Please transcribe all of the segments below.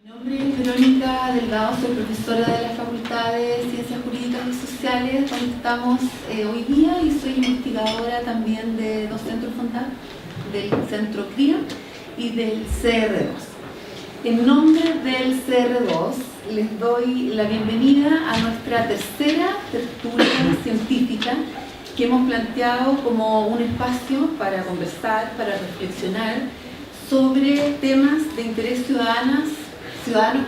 Mi nombre es Verónica Delgado, soy profesora de la Facultad de Ciencias Jurídicas y Sociales, donde estamos hoy día, y soy investigadora también de dos centros fondados, del Centro CRIA y del CR2. En nombre del CR2 les doy la bienvenida a nuestra tercera tertulia científica que hemos planteado como un espacio para conversar, para reflexionar sobre temas de interés ciudadanos,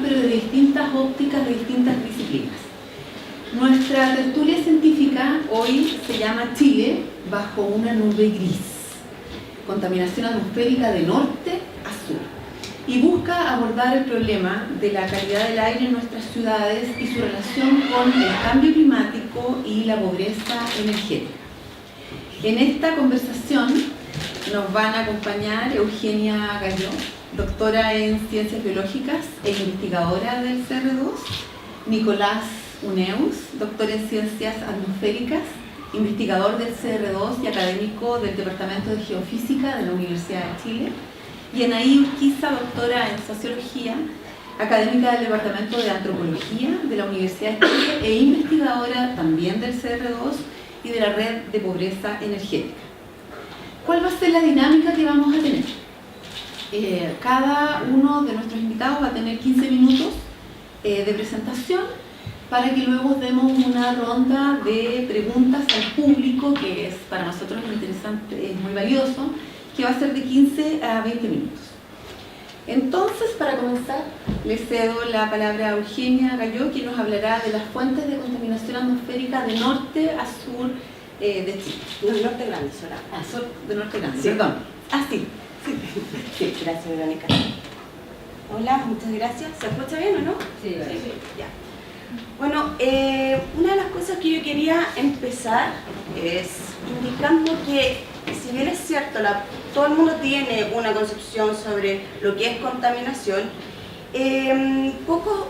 pero de distintas ópticas, de distintas disciplinas. Nuestra tertulia científica hoy se llama Chile bajo una nube gris, contaminación atmosférica de norte a sur, y busca abordar el problema de la calidad del aire en nuestras ciudades y su relación con el cambio climático y la pobreza energética. En esta conversación nos van a acompañar Eugenia Galló, doctora en Ciencias Biológicas e investigadora del CR2, Nicolás Uneus, doctor en Ciencias Atmosféricas, investigador del CR2 y académico del Departamento de Geofísica de la Universidad de Chile, y Anaí Urquiza, doctora en Sociología, académica del Departamento de Antropología de la Universidad de Chile e investigadora también del CR2 y de la Red de Pobreza Energética. ¿Cuál va a ser la dinámica que vamos a tener? Cada uno de nuestros invitados va a tener 15 minutos de presentación para que luego demos una ronda de preguntas al público, que es para nosotros muy interesante, es muy valioso, que va a ser de 15 a 20 minutos. Entonces, para comenzar, le cedo la palabra a Eugenia Galló, quien nos hablará de las fuentes de contaminación atmosférica de norte a sur de Chile. No, norte grande, sola. Sur de norte grande, sí. Perdón. Sí. Sí, gracias, Verónica. Hola, muchas gracias. ¿Se escucha bien o no? Sí. Ya. Bueno, una de las cosas que yo quería empezar es indicando que, si bien es cierto, todo el mundo tiene una concepción sobre lo que es contaminación, pocos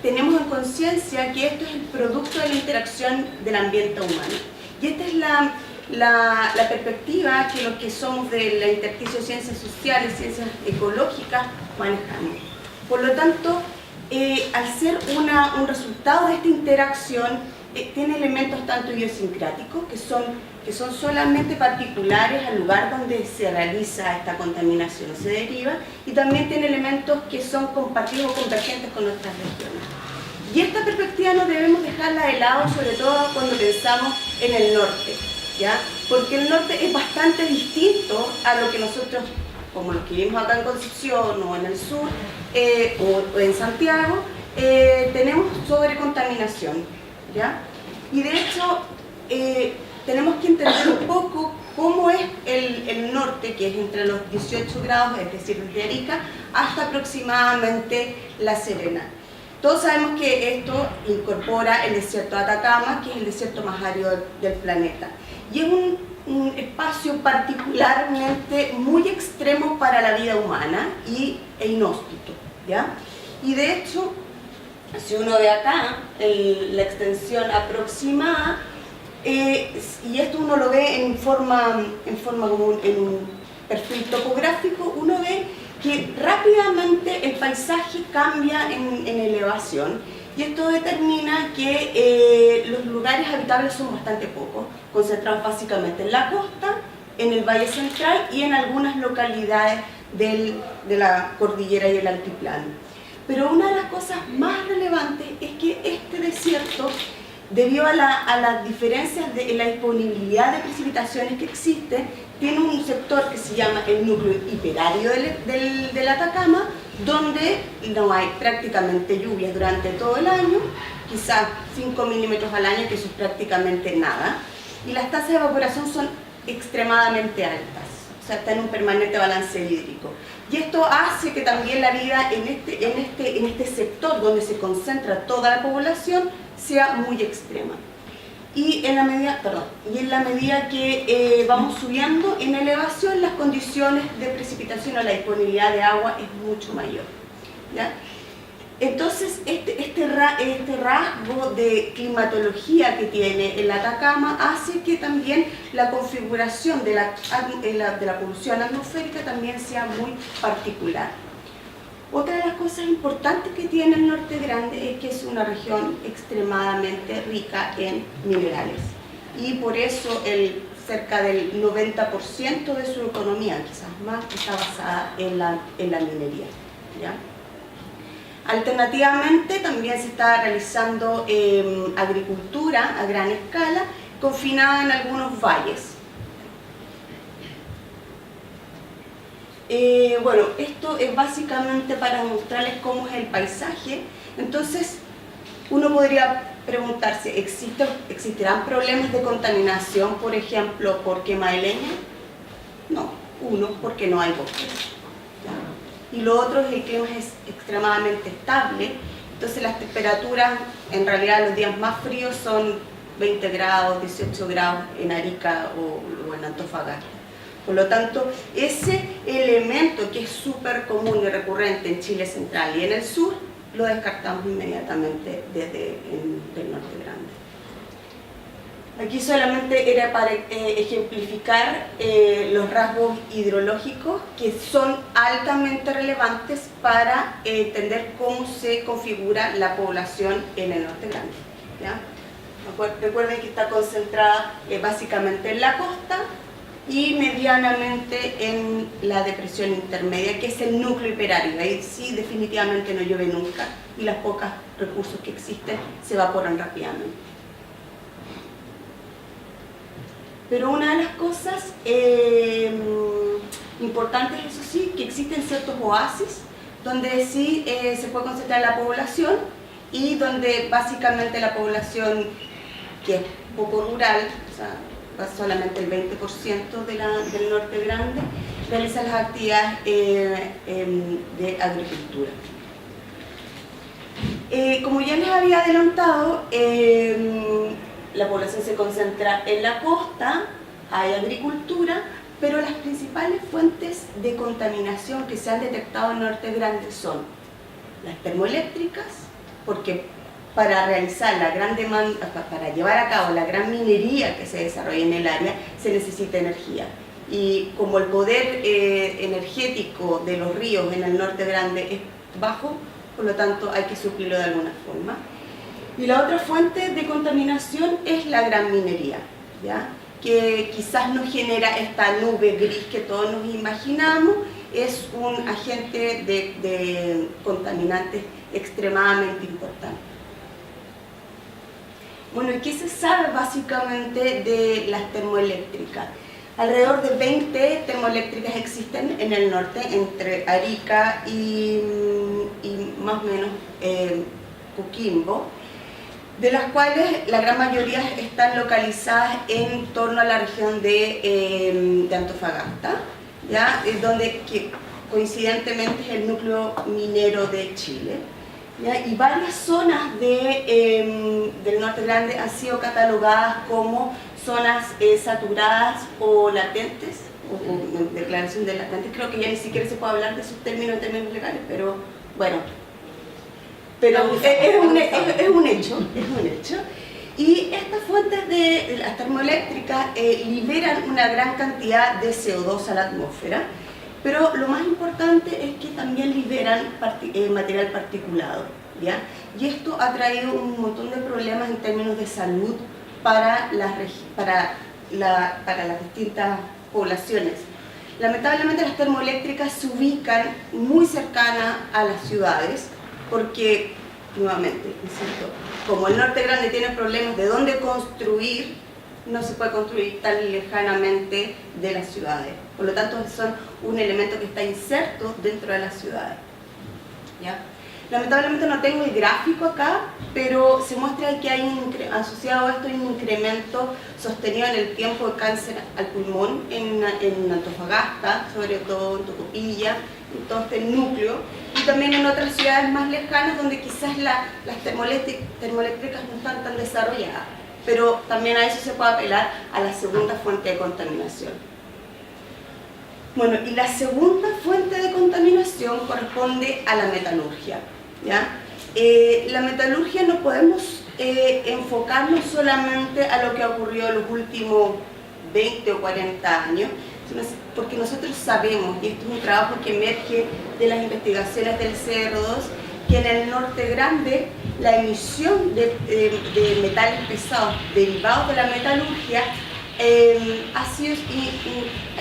tenemos en conciencia que esto es el producto de la interacción del ambiente humano. Y esta es la perspectiva que los que somos del intersticio de ciencias sociales, ciencias ecológicas, manejamos. Por lo tanto, al ser un resultado de esta interacción, tiene elementos tanto idiosincráticos, que son solamente particulares al lugar donde se realiza esta contaminación o se deriva, y también tiene elementos que son compartidos o convergentes con nuestras regiones. Y esta perspectiva no debemos dejarla de lado, sobre todo cuando pensamos en el norte, ¿ya? Porque el norte es bastante distinto a lo que nosotros, como los que vivimos acá en Concepción o en el sur o en Santiago, tenemos sobrecontaminación, ¿ya? Y de hecho tenemos que entender un poco cómo es el norte, que es entre los 18 grados, es decir, desde Arica hasta aproximadamente La Serena. Todos sabemos que esto incorpora el desierto de Atacama, que es el desierto más árido del planeta. Y es un espacio particularmente muy extremo para la vida humana e inhóspito, ¿ya? Y de hecho, si uno ve acá la extensión aproximada, y esto uno lo ve en forma como en un perfil topográfico, uno ve que rápidamente el paisaje cambia en elevación, y esto determina que los lugares habitables son bastante pocos, concentrados básicamente en la costa, en el Valle Central y en algunas localidades de la cordillera y el altiplano. Pero una de las cosas más relevantes es que este desierto, debido a las diferencias en la disponibilidad de precipitaciones que existe, tiene un sector que se llama el núcleo hiperárido del Atacama, donde no hay prácticamente lluvias durante todo el año, quizás 5 milímetros al año, que eso es prácticamente nada, y las tasas de evaporación son extremadamente altas, o sea, está en un permanente balance hídrico. Y esto hace que también la vida en este sector donde se concentra toda la población sea muy extrema. Y en la medida que vamos subiendo en elevación, las condiciones de precipitación o la disponibilidad de agua es mucho mayor, ¿ya? Entonces, este rasgo de climatología que tiene el Atacama hace que también la configuración de la polución atmosférica también sea muy particular. Otra de las cosas importantes que tiene el Norte Grande es que es una región extremadamente rica en minerales y por eso cerca del 90% de su economía, quizás más, está basada en la minería, ¿ya? Alternativamente también se está realizando agricultura a gran escala, confinada en algunos valles. Bueno, esto es básicamente para mostrarles cómo es el paisaje. Entonces, uno podría preguntarse, ¿existirán problemas de contaminación, por ejemplo, por quema de leña? No, uno, porque no hay bosques. ¿Ya? Y lo otro es el clima es extremadamente estable, entonces las temperaturas, en realidad los días más fríos son 20 grados, 18 grados en Arica o en Antofagasta. Por lo tanto, ese elemento que es súper común y recurrente en Chile central y en el sur, lo descartamos inmediatamente desde el Norte Grande. Aquí solamente era para ejemplificar los rasgos hidrológicos que son altamente relevantes para entender cómo se configura la población en el Norte Grande, ¿ya? Recuerden que está concentrada básicamente en la costa y medianamente en la depresión intermedia, que es el núcleo hiperárido. Ahí sí definitivamente no llueve nunca y los pocos recursos que existen se evaporan rápidamente. Pero una de las cosas importantes, eso sí, que existen ciertos oasis donde sí se puede concentrar la población y donde básicamente la población, que es poco rural, o sea, solamente el 20% del Norte Grande, realiza las actividades de agricultura. Como ya les había adelantado, la población se concentra en la costa, hay agricultura, pero las principales fuentes de contaminación que se han detectado en Norte Grande son las termoeléctricas, porque para realizar la gran demanda, para llevar a cabo la gran minería que se desarrolla en el área, se necesita energía. Y como el poder energético de los ríos en el Norte Grande es bajo, por lo tanto hay que suplirlo de alguna forma. Y la otra fuente de contaminación es la gran minería, ¿ya? Que quizás no genera esta nube gris que todos nos imaginamos, es un agente de contaminantes extremadamente importante. Bueno, ¿y qué se sabe básicamente de las termoeléctricas? Alrededor de 20 termoeléctricas existen en el norte, entre Arica y más o menos Coquimbo, de las cuales la gran mayoría están localizadas en torno a la región de Antofagasta, ¿ya? Donde coincidentemente es el núcleo minero de Chile, ¿ya? Y varias zonas del Norte Grande han sido catalogadas como zonas saturadas o latentes, o declaración de latentes. Creo que ya ni siquiera se puede hablar de esos términos en términos legales, pero bueno, pero es un hecho. Y estas fuentes de las termoeléctricas liberan una gran cantidad de CO2 a la atmósfera, pero lo más importante es que también liberan material particulado, ¿ya? Y esto ha traído un montón de problemas en términos de salud para las distintas poblaciones. Lamentablemente las termoeléctricas se ubican muy cercanas a las ciudades porque, nuevamente, insisto, como el Norte Grande tiene problemas de dónde construir, no se puede construir tan lejanamente de las ciudades. Por lo tanto, son un elemento que está inserto dentro de las ciudades, ¿ya? Lamentablemente no tengo el gráfico acá, pero se muestra que hay asociado a esto un incremento sostenido en el tiempo de cáncer al pulmón en Antofagasta, sobre todo en Tocopilla, en todo este núcleo, y también en otras ciudades más lejanas donde quizás las termoeléctricas no están tan desarrolladas, pero también a eso se puede apelar a la segunda fuente de contaminación. Bueno, y la segunda fuente de contaminación corresponde a la metalurgia, ¿ya? La metalurgia no podemos enfocarnos solamente a lo que ha ocurrido en los últimos 20 o 40 años, porque nosotros sabemos, y esto es un trabajo que emerge de las investigaciones del CR2, que en el Norte Grande la emisión de metales pesados derivados de la metalurgia ha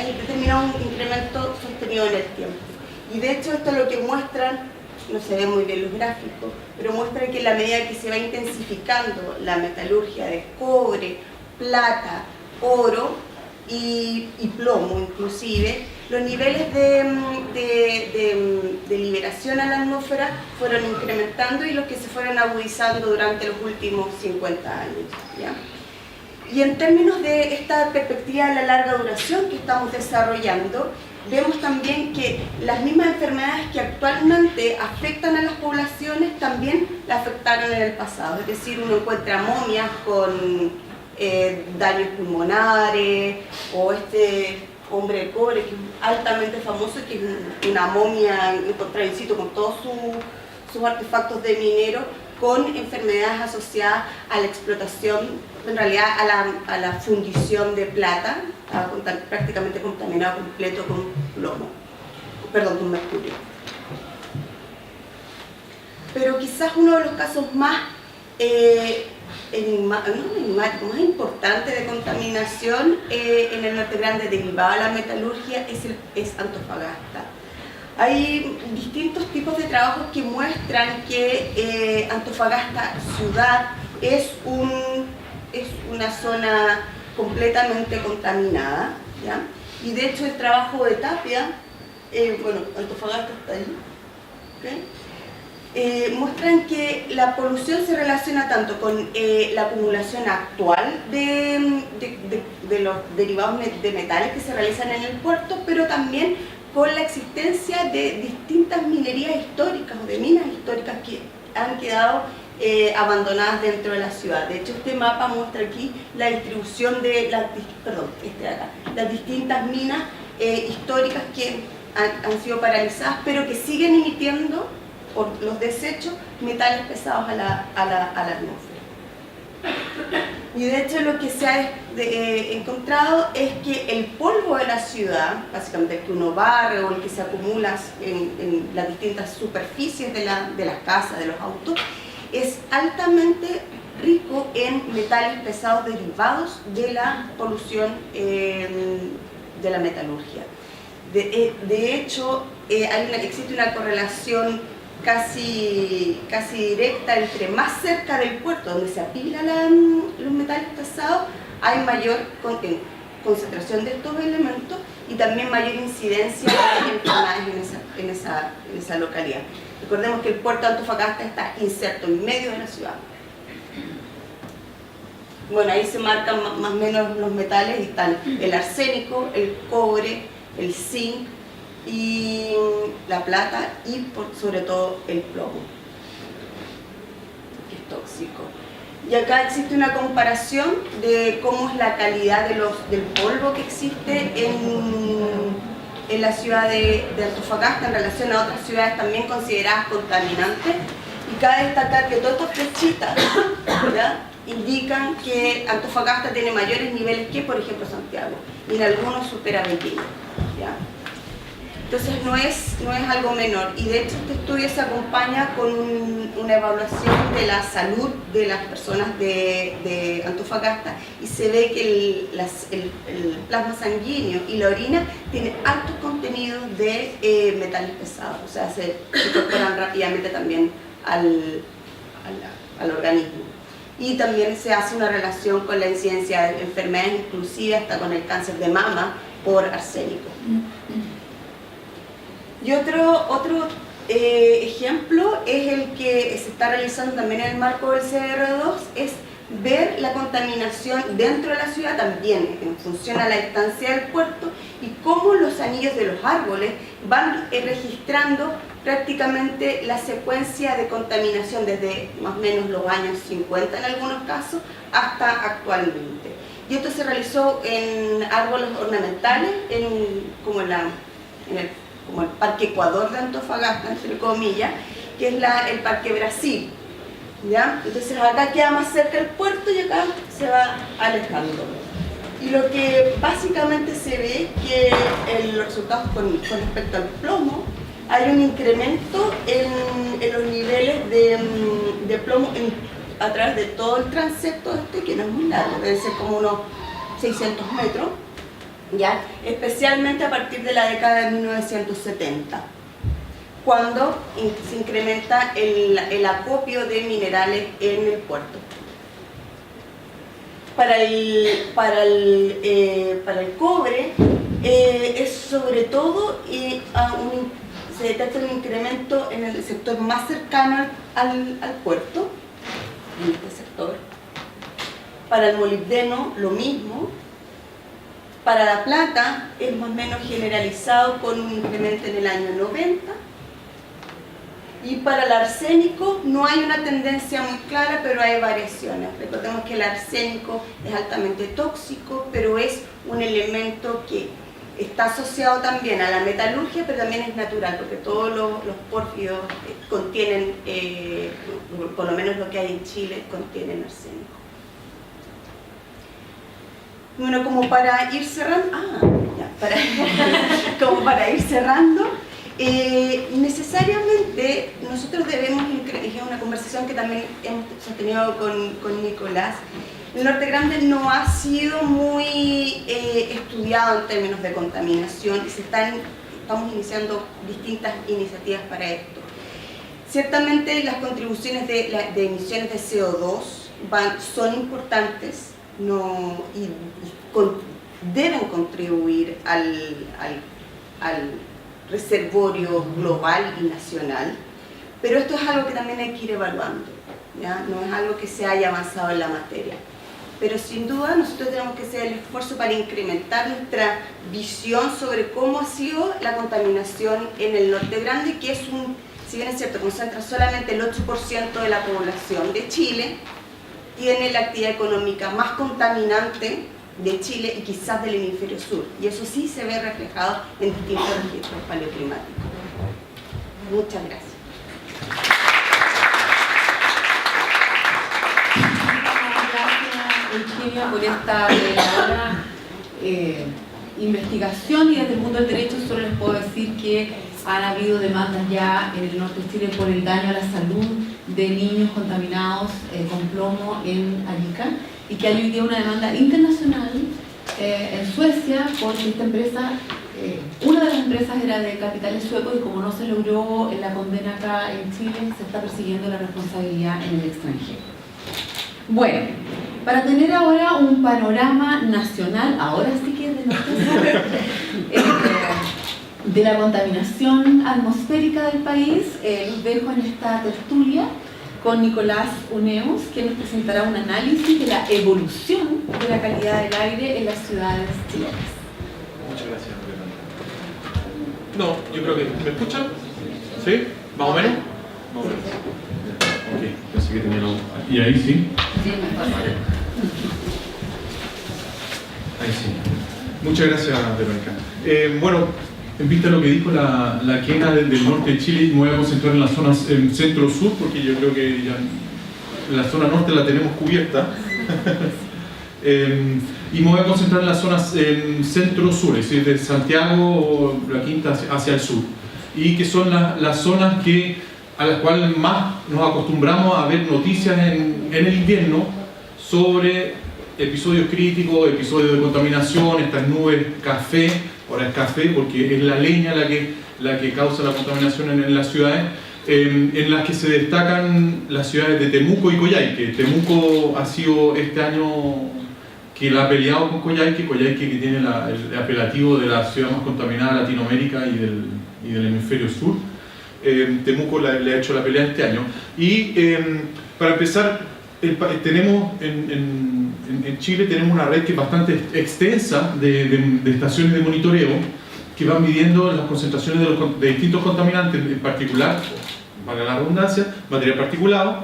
determinado un incremento sostenido en el tiempo. Y de hecho esto es lo que muestran, no se ven muy bien los gráficos, pero muestra que en la medida que se va intensificando la metalurgia de cobre, plata, oro y plomo inclusive, los niveles de liberación a la atmósfera fueron incrementando y los que se fueron agudizando durante los últimos 50 años. ¿Ya? Y en términos de esta perspectiva de la larga duración que estamos desarrollando, vemos también que las mismas enfermedades que actualmente afectan a las poblaciones también las afectaron en el pasado. Es decir, uno encuentra momias con daños pulmonares, o este hombre de cobre que es altamente famoso, que es una momia encontrada in situ con todos sus artefactos de minero, con enfermedades asociadas a la explotación, en realidad a la fundición de plata, prácticamente contaminado completo con plomo, perdón, con mercurio. Pero quizás uno de los casos más enigmático, más importante de contaminación en el Norte Grande derivado de la metalurgia es Antofagasta. Hay distintos tipos de trabajos que muestran que Antofagasta ciudad es una zona completamente contaminada, ¿ya? Y de hecho el trabajo de Tapia, Antofagasta está ahí, ¿okay? Muestran que la polución se relaciona tanto con la acumulación actual de los derivados de metales que se realizan en el puerto, pero también con la existencia de distintas minerías históricas o de minas históricas que han quedado abandonadas dentro de la ciudad. De hecho, este mapa muestra aquí la distribución de las distintas minas históricas que han sido paralizadas, pero que siguen emitiendo por los desechos metales pesados a la atmósfera. Y de hecho lo que se ha encontrado es que el polvo de la ciudad, básicamente el que uno barre o el que se acumula en las distintas superficies de las casas, de los autos, es altamente rico en metales pesados derivados de la polución de la metalurgia. De hecho, existe una correlación casi directa entre más cerca del puerto, donde se apilan los metales pesados, hay mayor concentración de estos elementos y también mayor incidencia de enfermedades en esa localidad. Recordemos que el puerto de Antofagasta está inserto en medio de la ciudad. Bueno, ahí se marcan más o menos los metales y están el arsénico, el cobre, el zinc, y la plata y sobre todo el plomo, que es tóxico. Y acá existe una comparación de cómo es la calidad del polvo que existe en la ciudad de Antofagasta en relación a otras ciudades también consideradas contaminantes. Y cabe destacar que todas estas flechitas, ¿verdad?, indican que Antofagasta tiene mayores niveles que, por ejemplo, Santiago, y en algunos supera Beijing, ¿ya? Entonces no es algo menor, y de hecho este estudio se acompaña con una evaluación de la salud de las personas de Antofagasta, y se ve que el plasma sanguíneo y la orina tienen altos contenidos de metales pesados, o sea, se incorporan rápidamente también al organismo. Y también se hace una relación con la incidencia de enfermedades, inclusive hasta con el cáncer de mama por arsénico. Y otro ejemplo es el que se está realizando también en el marco del CR2, es ver la contaminación dentro de la ciudad también en función a la distancia del puerto y cómo los anillos de los árboles van registrando prácticamente la secuencia de contaminación desde más o menos los años 50 en algunos casos hasta actualmente. Y esto se realizó en árboles ornamentales, como el Parque Ecuador de Antofagasta, entre comillas, que es el Parque Brasil, ¿ya? Entonces acá queda más cerca el puerto y acá se va alejando. Y lo que básicamente se ve que los resultados con respecto al plomo, hay un incremento en los niveles de plomo a través de todo el transepto que no es muy largo, debe ser como unos 600 metros, ¿ya? Especialmente a partir de la década de 1970, cuando se incrementa el acopio de minerales en el puerto. Para el cobre es sobre todo se detecta un incremento en el sector más cercano al puerto, en este sector. Para el molibdeno lo mismo. Para la plata es más o menos generalizado con un incremento en el año 90. Y para el arsénico no hay una tendencia muy clara, pero hay variaciones. Recordemos que el arsénico es altamente tóxico, pero es un elemento que está asociado también a la metalurgia, pero también es natural, porque todos los pórfidos contienen, por lo menos lo que hay en Chile, contienen arsénico. Bueno, como para ir cerrando, como para ir cerrando, necesariamente nosotros debemos, es una conversación que también hemos sostenido con Nicolás. El Norte Grande no ha sido muy estudiado en términos de contaminación y estamos iniciando distintas iniciativas para esto. Ciertamente las contribuciones de emisiones de CO2 son importantes y deben contribuir al reservorio global y nacional, pero esto es algo que también hay que ir evaluando, ¿ya? No es algo que se haya avanzado en la materia, pero sin duda nosotros tenemos que hacer el esfuerzo para incrementar nuestra visión sobre cómo ha sido la contaminación en el Norte Grande, que es si bien es cierto, concentra solamente el 8% de la población de Chile, tiene la actividad económica más contaminante de Chile y quizás del hemisferio sur, y eso sí se ve reflejado en distintos registros paleoclimáticos. Muchas gracias. Gracias, Eugenia, por esta reveladora investigación, y desde el mundo del derecho solo les puedo decir que han habido demandas ya en el norte de Chile por el daño a la salud de niños contaminados con plomo en Arica, y que hay hoy día una demanda internacional en Suecia porque esta empresa, una de las empresas era de capitales suecos, y como no se logró la condena acá en Chile, se está persiguiendo la responsabilidad en el extranjero. Bueno, para tener ahora un panorama nacional, ahora sí que es de norte de la contaminación atmosférica del país, los dejo en esta tertulia con Nicolás Huneus, que nos presentará un análisis de la evolución de la calidad del aire en las ciudades chilenas. Muchas gracias, Fernanda. No, yo creo que... ¿Me escuchan? ¿Sí? ¿Más o menos? Más o menos. Ok, pensé que tenía algo... ¿Y ahí sí? Sí, mejor. Ahí sí. Muchas gracias, Verónica. Bueno, en vista de lo que dijo la Kena del norte de Chile, me voy a concentrar en las zonas centro-sur, porque yo creo que ya la zona norte la tenemos cubierta. Y me voy a concentrar en las zonas centro-sur, es decir, de Santiago o La Quinta hacia el sur. Y que son las zonas a las cuales más nos acostumbramos a ver noticias en el invierno sobre episodios críticos, episodios de contaminación, estas nubes café. Ahora es café porque es la leña la que causa la contaminación en las ciudades, en las que se destacan las ciudades de Temuco y Coyhaique. Temuco ha sido este año que la ha peleado con Coyhaique que tiene el apelativo de la ciudad más contaminada de Latinoamérica y del hemisferio sur. Temuco le ha hecho la pelea este año. Y para empezar, tenemos en Chile tenemos una red que es bastante extensa de estaciones de monitoreo que van midiendo las concentraciones de distintos contaminantes, en particular, valga la redundancia, material particulado,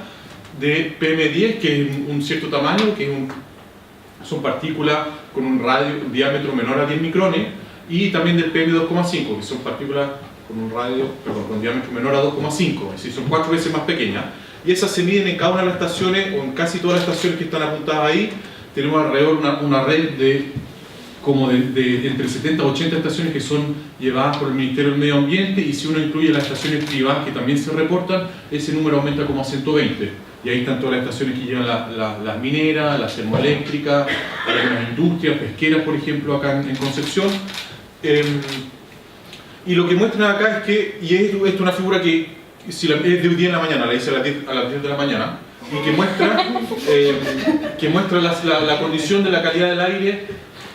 de PM10, que es un cierto tamaño, son partículas con un diámetro menor a 10 micrones, y también del PM2,5, que son partículas con diámetro menor a 2,5, es decir, son 4 veces más pequeñas. Y esas se miden en cada una de las estaciones, o en casi todas las estaciones que están apuntadas ahí. Tenemos alrededor una red de como de entre 70 a 80 estaciones que son llevadas por el Ministerio del Medio Ambiente, y si uno incluye las estaciones privadas que también se reportan, ese número aumenta como a 120. Y ahí están todas las estaciones que llevan las mineras, las termoeléctricas, algunas industrias, pesqueras, por ejemplo, acá en Concepción. Y lo que muestran acá es que, y esto es una figura que es de hoy día en la mañana, la hice a las 10 de la mañana, y que muestra la condición de la calidad del aire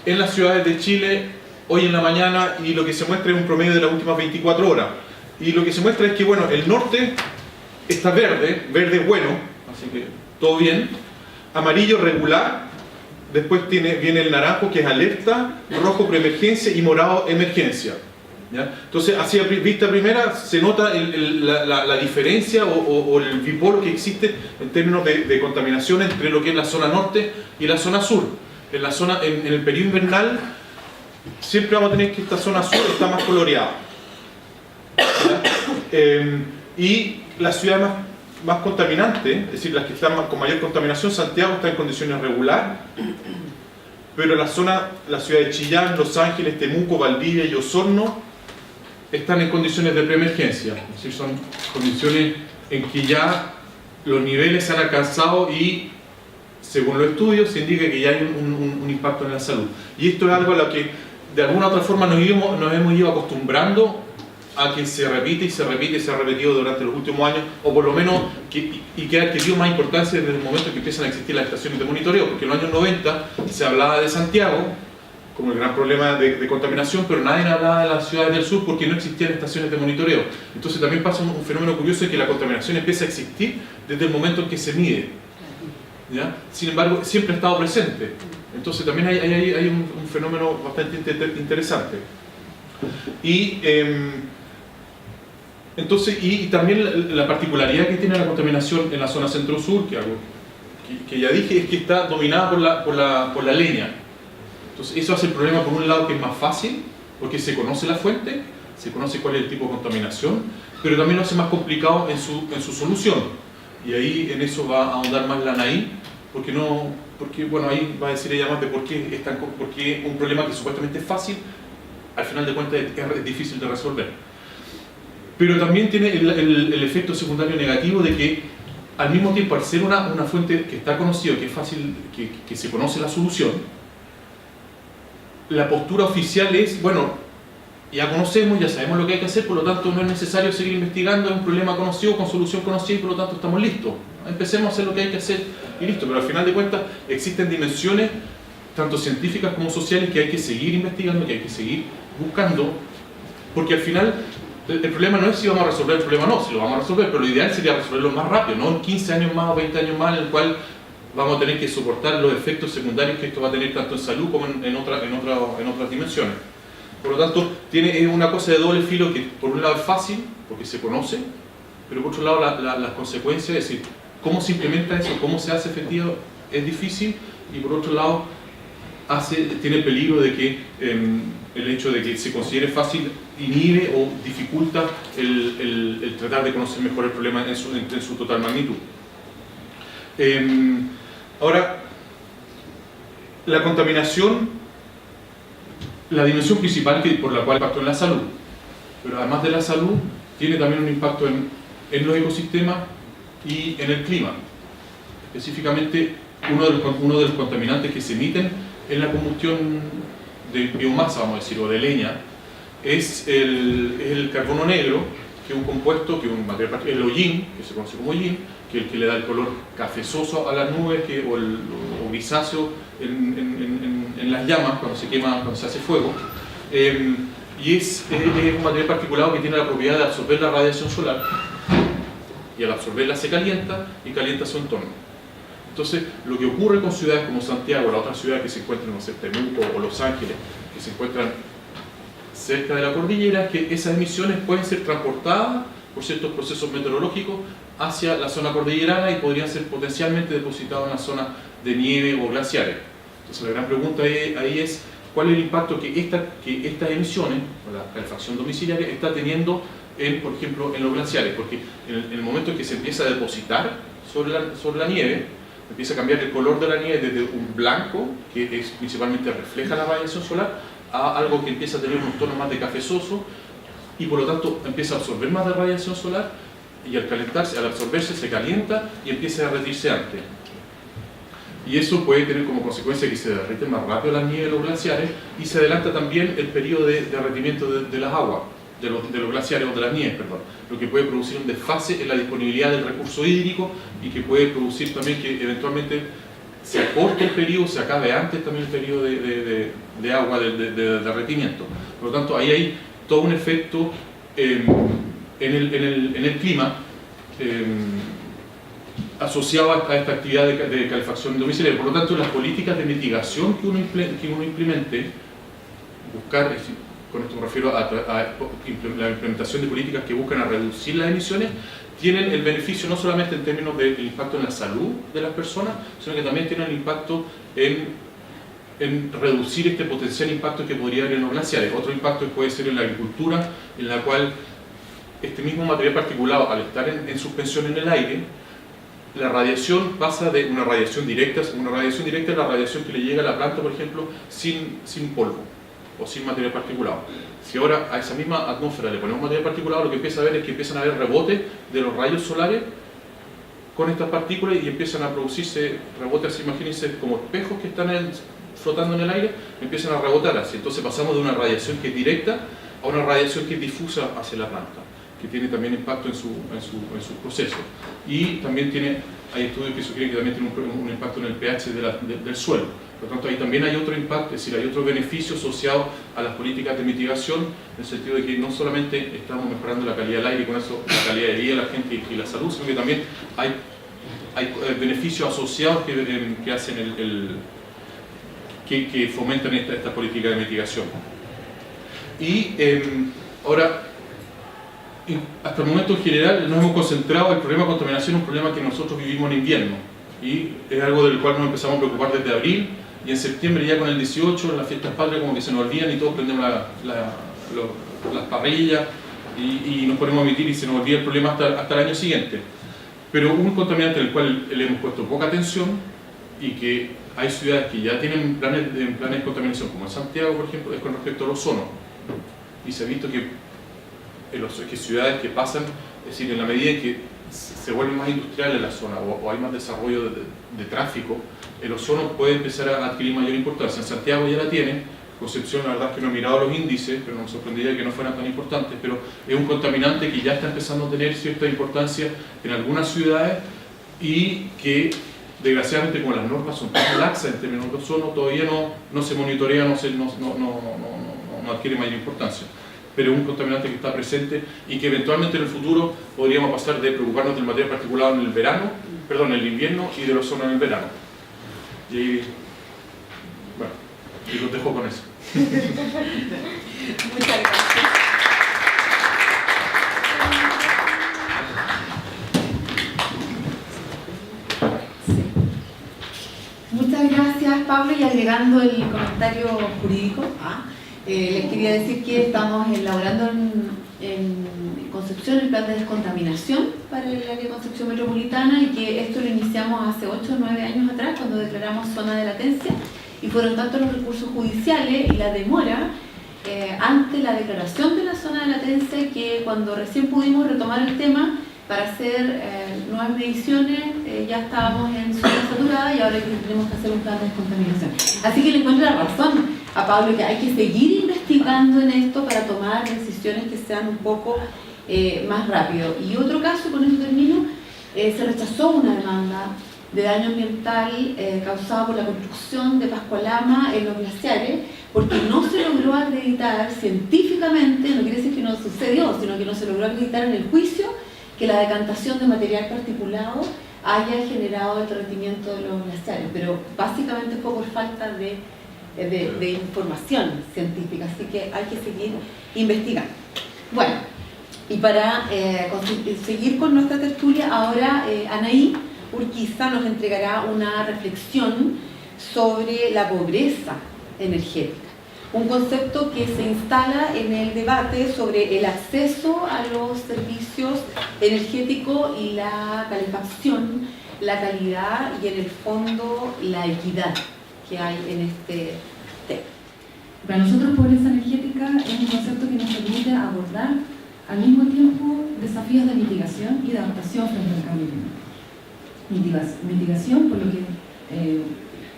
en las ciudades de Chile hoy en la mañana, y lo que se muestra es un promedio de las últimas 24 horas. Y lo que se muestra es que, bueno, el norte está verde bueno, así que todo bien, amarillo regular, después viene el naranjo que es alerta, rojo preemergencia y morado emergencia. ¿Ya? Entonces, así a vista primera se nota la diferencia o el bipolo que existe en términos de contaminación entre lo que es la zona norte y la zona sur. En el periodo invernal siempre vamos a tener que esta zona sur está más coloreada. Y las ciudades más contaminantes, es decir, las que están con mayor contaminación, Santiago está en condiciones regular, pero la ciudad de Chillán, Los Ángeles, Temuco, Valdivia y Osorno están en condiciones de preemergencia, es decir, son condiciones en que ya los niveles se han alcanzado y, según los estudios, se indica que ya hay un impacto en la salud. Y esto es algo a lo que de alguna u otra forma nos hemos ido acostumbrando a que se repite y se repite y se ha repetido durante los últimos años, o por lo menos que ha adquirido más importancia desde el momento que empiezan a existir las estaciones de monitoreo, porque en los años 90 se hablaba de Santiago como el gran problema de contaminación, pero nadie hablaba de las ciudades del sur porque no existían estaciones de monitoreo. Entonces también pasa un fenómeno curioso de que la contaminación empieza a existir desde el momento en que se mide, ¿ya? Sin embargo, siempre ha estado presente. Entonces también hay un fenómeno bastante interesante. Y también la particularidad que tiene la contaminación en la zona centro-sur, que ya dije, es que está dominada por la leña. Entonces eso hace el problema, por un lado, que es más fácil, porque se conoce la fuente, se conoce cuál es el tipo de contaminación, pero también lo hace más complicado en su solución. Y ahí en eso va a ahondar más la Anaí, porque bueno, ahí va a decir ella más de por qué un problema que supuestamente es fácil, al final de cuentas es difícil de resolver. Pero también tiene el efecto secundario negativo de que, al mismo tiempo, al ser una fuente que está conocida, que es fácil, que se conoce la solución, la postura oficial es, bueno, ya conocemos, ya sabemos lo que hay que hacer, por lo tanto no es necesario seguir investigando, es un problema conocido, con solución conocida, y por lo tanto estamos listos. Empecemos a hacer lo que hay que hacer y listo. Pero al final de cuentas existen dimensiones, tanto científicas como sociales, que hay que seguir investigando, que hay que seguir buscando, porque al final el problema no es si vamos a resolver el problema o no, si lo vamos a resolver, pero lo ideal sería resolverlo más rápido, no en 15 años más o 20 años más, en el cual vamos a tener que soportar los efectos secundarios que esto va a tener tanto en salud como en otras dimensiones. Por lo tanto, es una cosa de doble filo que, por un lado, es fácil, porque se conoce, pero por otro lado, las consecuencias, es decir, cómo se implementa eso, cómo se hace efectivo, es difícil, y por otro lado, tiene el peligro de que el hecho de que se considere fácil inhibe o dificulta el tratar de conocer mejor el problema en su total magnitud. Ahora, la contaminación, la dimensión principal por la cual impactó en la salud, pero además de la salud, tiene también un impacto en los ecosistemas y en el clima. Específicamente, uno de los contaminantes que se emiten en la combustión de biomasa, vamos a decir, o de leña, es el carbono negro, que es un compuesto, que es un material, el hollín, que se conoce como hollín, que es el que le da el color cafezoso a las nubes, o grisáceo en las llamas cuando se quema, cuando se hace fuego. Y es un material particular que tiene la propiedad de absorber la radiación solar, y al absorberla se calienta y calienta su entorno. Entonces, lo que ocurre con ciudades como Santiago, la otra ciudad que se encuentra, no sé, Temuco o Los Ángeles, que se encuentran cerca de la cordillera, es que esas emisiones pueden ser transportadas por ciertos procesos meteorológicos hacia la zona cordillerana y podrían ser potencialmente depositados en la zona de nieve o glaciares. Entonces, la gran pregunta ahí es, ¿cuál es el impacto que estas emisiones, o la calefacción domiciliaria, está teniendo, por ejemplo, en los glaciares? Porque en el momento en que se empieza a depositar sobre la nieve, empieza a cambiar el color de la nieve desde un blanco, que es, principalmente refleja la radiación solar, a algo que empieza a tener unos tonos más de cafezoso, y por lo tanto empieza a absorber más de radiación solar, y al calentarse, al absorberse, se calienta y empieza a derretirse antes. Y eso puede tener como consecuencia que se derriten más rápido las nieves de los glaciares, y se adelanta también el periodo de derretimiento de las aguas, de los glaciares o de las nieves, perdón, lo que puede producir un desfase en la disponibilidad del recurso hídrico, y que puede producir también que eventualmente se acorte el periodo, se acabe antes también el periodo de agua, de derretimiento. Por lo tanto, ahí hay todo un efecto en el clima asociado a esta actividad de calefacción domiciliaria. Por lo tanto, las políticas de mitigación que uno implemente, buscar, con esto me refiero a la implementación de políticas que buscan a reducir las emisiones, tienen el beneficio no solamente en términos del impacto en la salud de las personas, sino que también tienen el impacto en reducir este potencial impacto que podría haber en los glaciares. Otro impacto puede ser en la agricultura, en la cual este mismo material particulado, al estar en suspensión en el aire, la radiación pasa de una radiación directa es la radiación que le llega a la planta, por ejemplo, sin polvo o sin material particulado. Si ahora a esa misma atmósfera le ponemos material particulado, lo que empieza a ver es que empiezan a haber rebotes de los rayos solares con estas partículas, y empiezan a producirse rebotes, imagínense, como espejos que están flotando en el aire, empiezan a rebotar así. Entonces pasamos de una radiación que es directa a una radiación que es difusa hacia la planta, que tiene también impacto en su proceso. Y también hay estudios que sugieren que también tiene un impacto en el pH del suelo. Por lo tanto, ahí también hay otro impacto, es decir, hay otro beneficio asociado a las políticas de mitigación, en el sentido de que no solamente estamos mejorando la calidad del aire y con eso la calidad de vida de la gente y la salud, sino que también hay beneficios asociados que hacen que fomentan esta política de mitigación. Y ahora, hasta el momento en general nos hemos concentrado, el problema de contaminación es un problema que nosotros vivimos en invierno, y es algo del cual nos empezamos a preocupar desde abril, y en septiembre ya con el 18, en las fiestas patrias, como que se nos olvidan y todos prendemos las parrillas y nos ponemos a emitir, y se nos olvida el problema hasta el año siguiente. Pero un contaminante al cual le hemos puesto poca atención, y que hay ciudades que ya tienen planes de contaminación, como en Santiago, por ejemplo, es con respecto al ozono. Y se ha visto que ciudades que pasan, es decir, en la medida en que se vuelven más industriales la zona o hay más desarrollo de tráfico, el ozono puede empezar a adquirir mayor importancia. En Santiago ya la tiene, Concepción la verdad es que no he mirado los índices, pero me sorprendería que no fueran tan importantes, pero es un contaminante que ya está empezando a tener cierta importancia en algunas ciudades, y que desgraciadamente, como las normas son tan laxas en términos de ozono, todavía no se monitorea, no adquiere mayor importancia. Pero es un contaminante que está presente, y que eventualmente en el futuro podríamos pasar de preocuparnos del material particulado en el invierno, y del ozono en el verano. Y bueno, y los dejo con eso. Muchas gracias. Muchas gracias, Pablo, y agregando el comentario jurídico, les quería decir que estamos elaborando en Concepción el plan de descontaminación para el área de Concepción metropolitana, y que esto lo iniciamos hace 8 o 9 años atrás, cuando declaramos zona de latencia, y fueron tantos los recursos judiciales y la demora ante la declaración de la zona de latencia, que cuando recién pudimos retomar el tema para hacer nuevas mediciones, ya estábamos en zona saturada, y ahora tenemos que hacer un plan de descontaminación. Así que le encuentro la razón a Pablo, que hay que seguir investigando en esto para tomar decisiones que sean un poco más rápido. Y otro caso, con esto termino, se rechazó una demanda de daño ambiental causado por la construcción de Pascualama en los glaciares, porque no se logró acreditar científicamente, no quiere decir que no sucedió, sino que no se logró acreditar en el juicio que la decantación de material particulado haya generado el derretimiento de los glaciares, pero básicamente fue por falta de información científica, así que hay que seguir investigando. Bueno, y para seguir con nuestra tertulia, ahora Anaí Urquiza nos entregará una reflexión sobre la pobreza energética, un concepto que se instala en el debate sobre el acceso a los servicios energéticos y la calefacción la calidad y en el fondo la equidad que hay en este tema. Para nosotros, pobreza energética es un concepto que nos permite abordar al mismo tiempo desafíos de mitigación y de adaptación frente al cambio climático. Mitigación, por lo que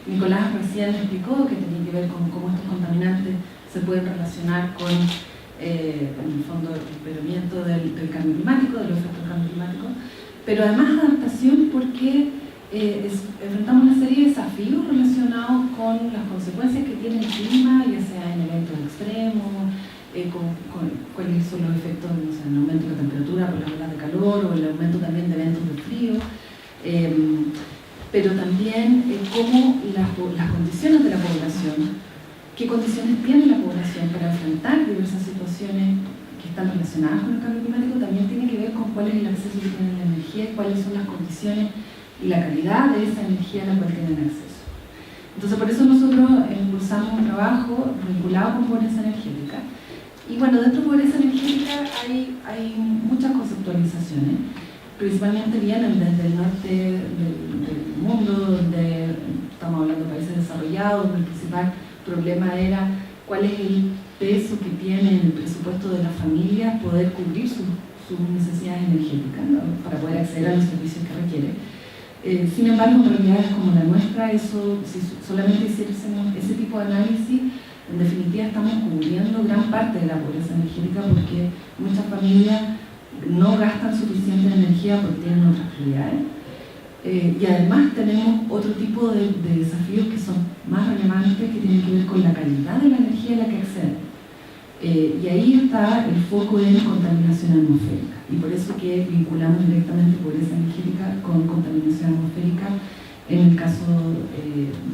Nicolás recién explicó, que tenía que ver con cómo estos contaminantes se pueden relacionar con en el fondo el empeoramiento del cambio climático, de los efectos del cambio climático, pero además adaptación porque enfrentamos una serie de desafíos relacionados con las consecuencias que tiene el clima, ya sea en eventos extremos, cuáles son los efectos, no sé, en el aumento de la temperatura por las olas de calor o el aumento también de eventos de frío, pero también cómo las condiciones de la población, qué condiciones tiene la población para enfrentar diversas situaciones que están relacionadas con el cambio climático, también tiene que ver con cuál es el acceso que tienen a la energía, cuáles son las condiciones y la calidad de esa energía a la cual tienen acceso. Entonces, por eso nosotros impulsamos un trabajo vinculado con pobreza energética. Y bueno, dentro de pobreza energética hay muchas conceptualizaciones, principalmente vienen desde el norte del mundo, donde estamos hablando de países desarrollados, donde el principal problema era cuál es el peso que tiene en el presupuesto de las familias poder cubrir sus necesidades energéticas, ¿no?, para poder acceder a los servicios que requiere. Sin embargo, en realidades como la nuestra, eso, si solamente hiciésemos ese tipo de análisis, en definitiva estamos cubriendo gran parte de la pobreza energética porque muchas familias no gastan suficiente energía porque tienen otras prioridades. Y además tenemos otro tipo de desafíos que son más relevantes, que tienen que ver con la calidad de la energía a la que acceden. Y ahí está el foco en contaminación atmosférica. Y por eso que vinculamos directamente pobreza energética con contaminación atmosférica en el caso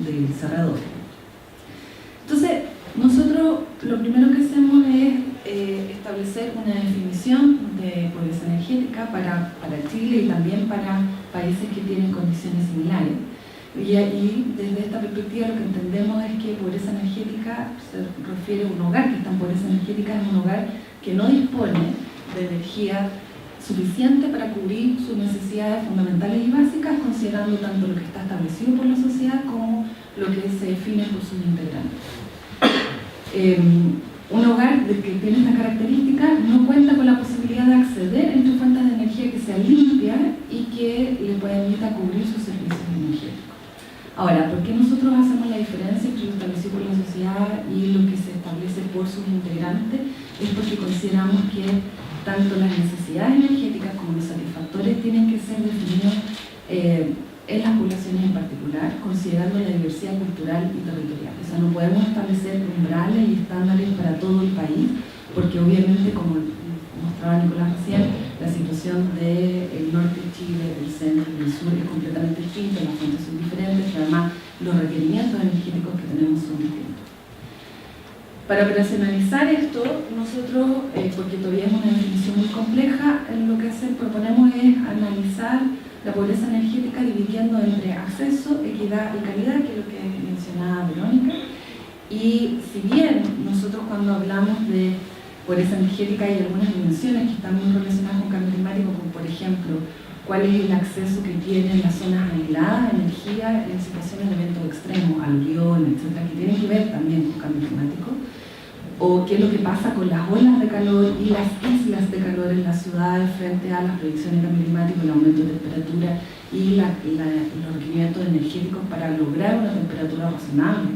del cerrador. Entonces, nosotros lo primero que hacemos es establecer una definición de pobreza energética para Chile y también para países que tienen condiciones similares. Y desde esta perspectiva lo que entendemos es que pobreza energética se refiere a un hogar que está en pobreza energética, es un hogar que no dispone de energía suficiente para cubrir sus necesidades fundamentales y básicas, considerando tanto lo que está establecido por la sociedad como lo que se define por sus integrantes. Un hogar que tiene esta característica no cuenta con la posibilidad de acceder entre fuentes de energía que sean limpias y que le permita cubrir sus servicios energéticos. Ahora, ¿por qué nosotros hacemos la diferencia entre lo establecido por la sociedad y lo que se establece por sus integrantes? Es porque consideramos que tanto las necesidades energéticas como los satisfactores tienen que ser definidos en las poblaciones en particular, considerando la diversidad cultural y territorial. O sea, no podemos establecer umbrales y estándares para todo el país, porque obviamente, como mostraba Nicolás recién, la situación del norte de Chile, del centro y del sur es completamente distinta, las fuentes son diferentes, pero además los requerimientos energéticos que tenemos son distintos. Para operacionalizar esto, nosotros, porque todavía es una definición muy compleja, lo que proponemos es analizar la pobreza energética dividiendo entre acceso, equidad y calidad, que es lo que mencionaba Verónica. Y si bien nosotros cuando hablamos de pobreza energética hay algunas dimensiones que están muy relacionadas con cambio climático, como por ejemplo, cuál es el acceso que tienen las zonas aisladas de energía en situaciones de eventos extremos, aluvión, etcétera, que tienen que ver también con cambio climático, o qué es lo que pasa con las olas de calor y las islas de calor en las ciudades frente a las predicciones de cambio climático, el aumento de temperatura y los requerimientos energéticos para lograr una temperatura razonable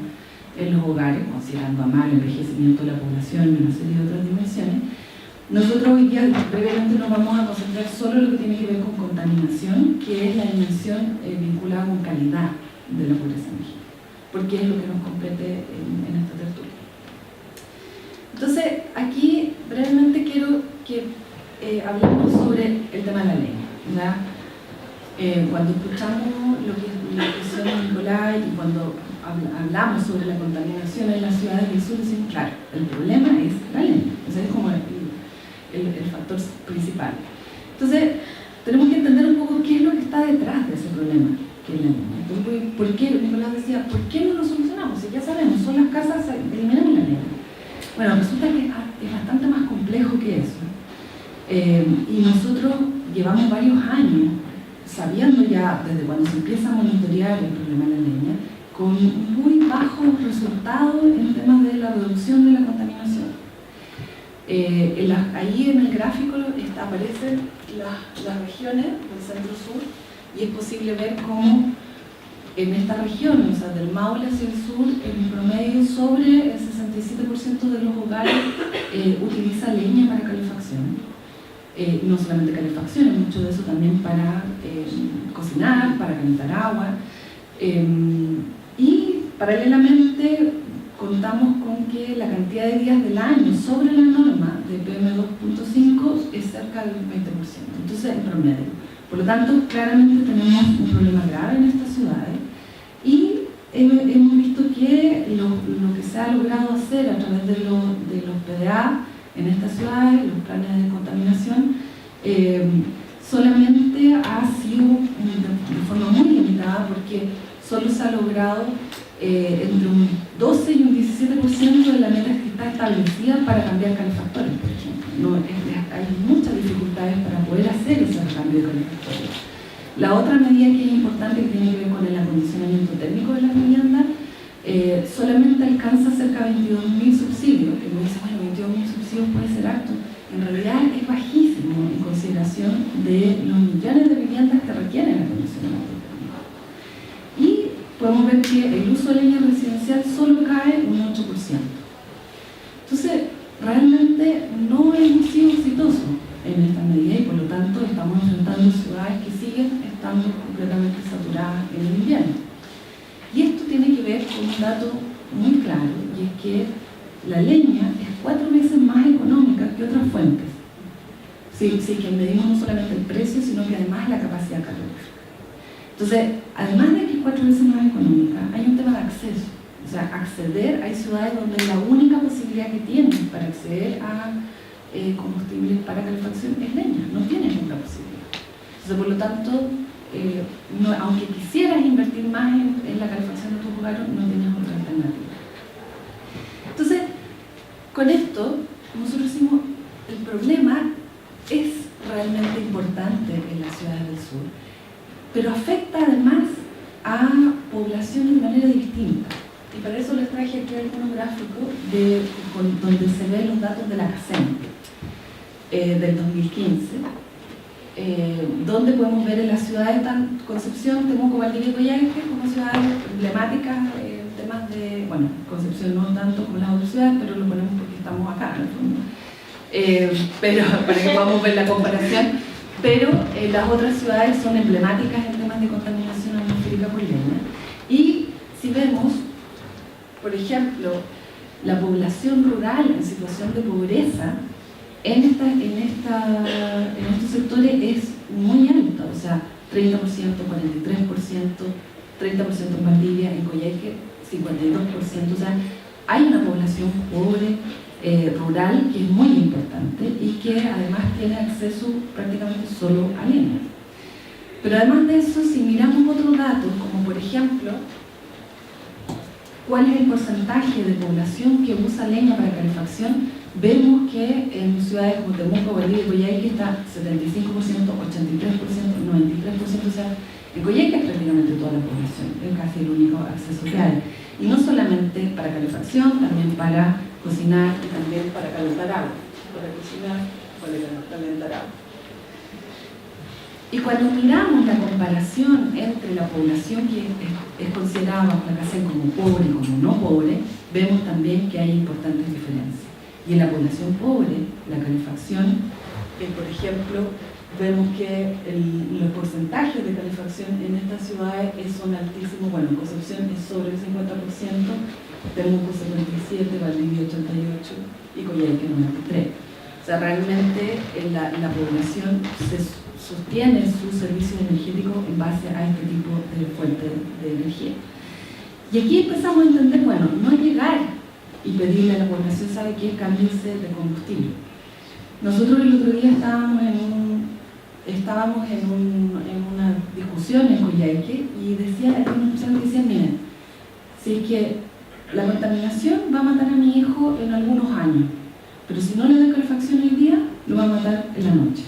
en los hogares, considerando además el envejecimiento de la población y una serie de otras dimensiones. Nosotros hoy día brevemente nos vamos a concentrar solo en lo que tiene que ver con contaminación, que es la dimensión vinculada con calidad de la pobreza energética, porque es lo que nos compete en esta tertulia. Entonces, aquí brevemente quiero que hablemos sobre el tema de la ley, ¿verdad? Cuando escuchamos lo que decía Nicolás y cuando hablamos sobre la contaminación en las ciudades del sur, decimos, claro, el problema es la ley, o sea, es como el factor principal. Entonces, tenemos que entender un poco qué es lo que está detrás de ese problema, que es la ley. Entonces, ¿por qué? Nicolás decía, ¿por qué no lo solucionamos? Si ya sabemos, son las casas, eliminamos la ley. Bueno, resulta que es bastante más complejo que eso. Y nosotros llevamos varios años sabiendo ya desde cuando se empieza a monitorear el problema de la leña, con muy bajos resultados en temas de la reducción de la contaminación. Ahí en el gráfico aparecen las regiones del centro-sur y es posible ver cómo en esta región, o sea, del Maule hacia el sur, en promedio sobre el 67% de los hogares utiliza leña para calefacción. No solamente calefacción, mucho de eso también para cocinar, para calentar agua. Y paralelamente contamos con que la cantidad de días del año sobre la norma de PM2.5 es cerca del 20%, entonces en promedio. Por lo tanto, claramente tenemos un problema grave en estas ciudades y hemos visto que lo que se ha logrado hacer a través de los PDA en estas ciudades, los planes de descontaminación, solamente ha sido de forma muy limitada porque solo se ha logrado entre un 12 y un 17% de la meta que está establecida para cambiar calefactores, por ejemplo. Hay muchas dificultades para poder hacer ese cambio de calefactores. La otra medida que es importante, que tiene que ver con el acondicionamiento térmico de las viviendas, solamente alcanza cerca de 22.000 subsidios. Y uno dice, bueno, 22.000 subsidios puede ser alto. En realidad es bajísimo en consideración de los millones de viviendas que requieren acondicionamiento térmico. Y podemos ver que el uso de leña residencial solo cae un 8%. Entonces, realmente no hemos sido exitosos en esta medida y por lo tanto estamos enfrentando ciudades que siguen estando completamente saturadas en el invierno. Y esto tiene que ver con un dato muy claro, y es que la leña es 4 veces más económica que otras fuentes. Sí, que medimos no solamente el precio, sino que además la capacidad calórica. Entonces, además de que es 4 veces más económica, hay un tema de acceso. O sea, hay ciudades donde la única posibilidad que tienen para acceder a combustibles para calefacción es leña, no tienes otra posibilidad. Entonces, por lo tanto, aunque quisieras invertir más en la calefacción de tus hogares, no tienes otra alternativa. Entonces, con esto, nosotros decimos, el problema es realmente importante en las ciudades del sur, pero afecta además a poblaciones de manera distinta. Y para eso les traje aquí algunos gráficos donde se ven los datos de la CACEM del 2015, donde podemos ver en las ciudades tan Concepción, Temuco, Valdivia y Coyhaique como ciudades emblemáticas en temas de, bueno, Concepción no tanto como las otras ciudades, pero lo ponemos porque estamos acá en el fondo, pero para que podamos ver la comparación, pero las otras ciudades son emblemáticas en temas de contaminación atmosférica por leña. Y si vemos, por ejemplo, la población rural en situación de pobreza en estos sectores es muy alta, o sea, 30%, 43%, 30% en Valdivia, en Coyhaique 52%, o sea, hay una población pobre rural que es muy importante y que además tiene acceso prácticamente solo a leña. Pero además de eso, si miramos otros datos, como por ejemplo, cuál es el porcentaje de población que usa leña para calefacción, vemos que en ciudades como Temuco, Valdivia y Coyhaique está 75%, 83%, 93%, o sea, en Coyhaique es prácticamente toda la población, es casi el único acceso que hay. Y no solamente para calefacción, también para cocinar y también para calentar agua. Para cocinar, para calentar agua. Y cuando miramos la comparación entre la población que es considerada bajo la CACEM como pobre y como no pobre, vemos también que hay importantes diferencias. Y en la población pobre, la calefacción, por ejemplo, vemos que los porcentajes de calefacción en estas ciudades son altísimos. Bueno, Concepción es sobre el 50%, Temuco 77%, Valdivia 88% y Coyhaique 93%. O sea, realmente la población sostiene su servicio energético en base a este tipo de fuentes de energía. Y aquí empezamos a entender, bueno, no llegar y pedirle a la población, ¿sabe qué? Cámbiense de combustible. Nosotros el otro día estábamos en una discusión en Coyhaique y hay unos personas que decían, miren, si es que la contaminación va a matar a mi hijo en algunos años, pero si no le doy calefacción hoy día, lo va a matar en la noche.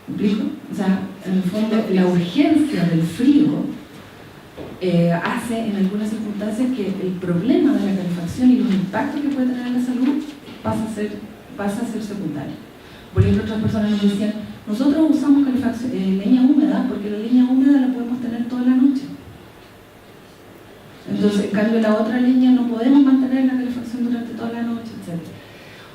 ¿Me explico? O sea, En el fondo, la urgencia del frío hace en algunas circunstancias que el problema de la calefacción y los impactos que puede tener en la salud pasa a ser secundario. Por ejemplo, otras personas nos decían, nosotros usamos leña húmeda porque la leña húmeda la podemos tener toda la noche. Entonces, en cambio, la otra leña no podemos mantener la calefacción durante toda la noche, etc.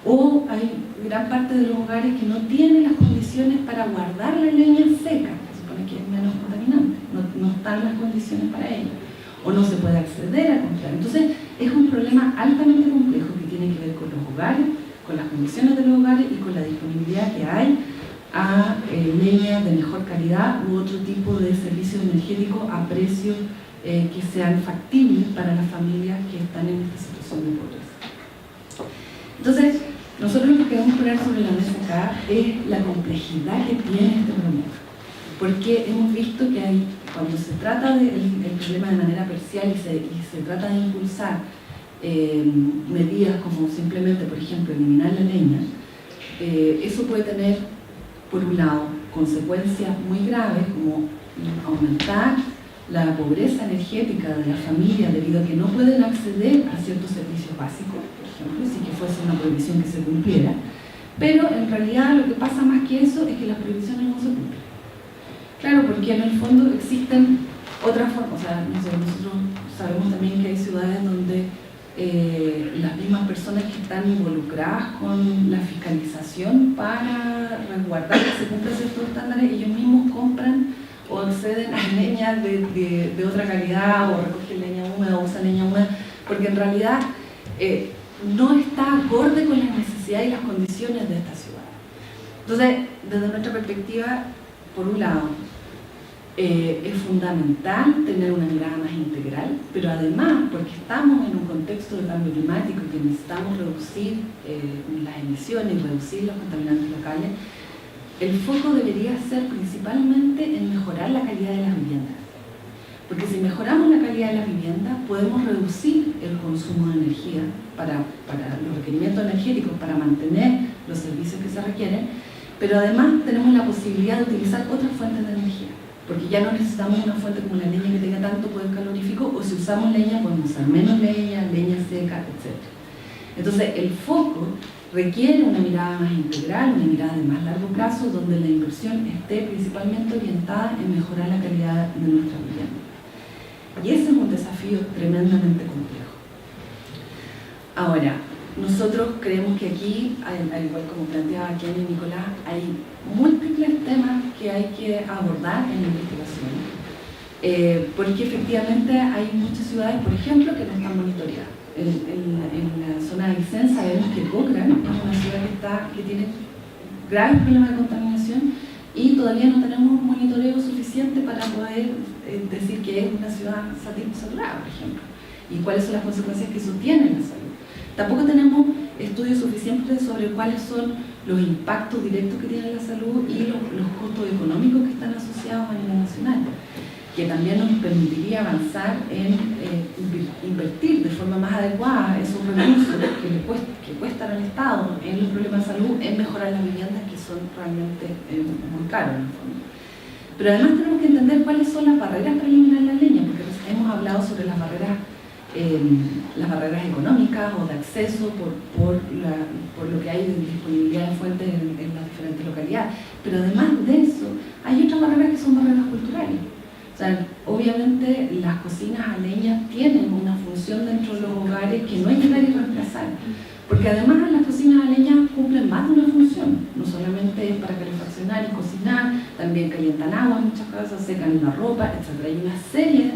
O hay gran parte de los hogares que no tienen las condiciones para guardar la leña seca, que se supone que es menos contaminante, no están las condiciones para ello, o no se puede acceder a comprar. Entonces, es un problema altamente complejo que tiene que ver con los hogares, con las condiciones de los hogares y con la disponibilidad que hay a leña de mejor calidad u otro tipo de servicios energéticos a precios que sean factibles para las familias que están en esta situación de pobreza. Entonces, nosotros lo que queremos poner sobre la mesa acá es la complejidad que tiene este problema. Porque hemos visto que cuando se trata del problema de manera parcial y se trata de impulsar medidas como simplemente, por ejemplo, eliminar la leña, eso puede tener, por un lado, consecuencias muy graves como aumentar la pobreza energética de las familias debido a que no pueden acceder a ciertos servicios básicos, por ejemplo, si que fuese una prohibición que se cumpliera. Pero en realidad lo que pasa más que eso es que las prohibiciones no se cumplen. Claro, porque en el fondo existen otras formas, o sea, nosotros sabemos también que hay ciudades donde las mismas personas que están involucradas con la fiscalización para resguardar que se cumplan ciertos estándares, ellos mismos compran o acceden a leña de otra calidad o recogen leña húmeda o usan leña húmeda, porque en realidad no está acorde con las necesidades y las condiciones de esta ciudad. Entonces, desde nuestra perspectiva, por un lado, es fundamental tener una mirada más integral, pero además, porque estamos en un contexto de cambio climático y que necesitamos reducir las emisiones y reducir los contaminantes locales, el foco debería ser principalmente en mejorar la calidad de las viviendas. Porque si mejoramos la calidad de las viviendas, podemos reducir el consumo de energía para los requerimientos energéticos, para mantener los servicios que se requieren, pero además tenemos la posibilidad de utilizar otras fuentes de energía. Porque ya no necesitamos una fuente como la leña que tenga tanto poder calorífico, o si usamos leña podemos usar menos leña seca, etc. Entonces el foco requiere una mirada más integral, una mirada de más largo plazo, donde la inversión esté principalmente orientada en mejorar la calidad de nuestra vivienda. Y ese es un desafío tremendamente complejo. Ahora, nosotros creemos que aquí, al igual como planteaba Kenny y Nicolás, hay múltiples temas que hay que abordar en la investigación, porque efectivamente hay muchas ciudades, por ejemplo, que no están monitoreadas. En la zona de Aysén sabemos que Cochrane es una ciudad que tiene graves problemas de contaminación y todavía no tenemos monitoreo suficiente para poder decir que es una ciudad saturada, por ejemplo, y cuáles son las consecuencias que eso tiene en la salud. Tampoco tenemos estudios suficientes sobre cuáles son los impactos directos que tiene la salud y los costos económicos que están asociados a nivel nacional, que también nos permitiría avanzar en invertir de forma más adecuada esos recursos que cuestan al Estado en los problemas de salud, en mejorar las viviendas que son realmente muy caros en el fondo. Pero además tenemos que entender cuáles son las barreras para eliminar la leña, porque hemos hablado sobre las barreras económicas o de acceso por lo que hay de disponibilidad de fuentes en las diferentes localidades. Pero además de eso, hay otras barreras que son barreras culturales. O sea, obviamente las cocinas a leña tienen una función dentro de los hogares que no hay que dar y reemplazar. Porque además las cocinas a leña cumplen más de una función. No solamente para calefaccionar y cocinar, también calientan agua en muchas casas, secan la ropa, etc. Hay una serie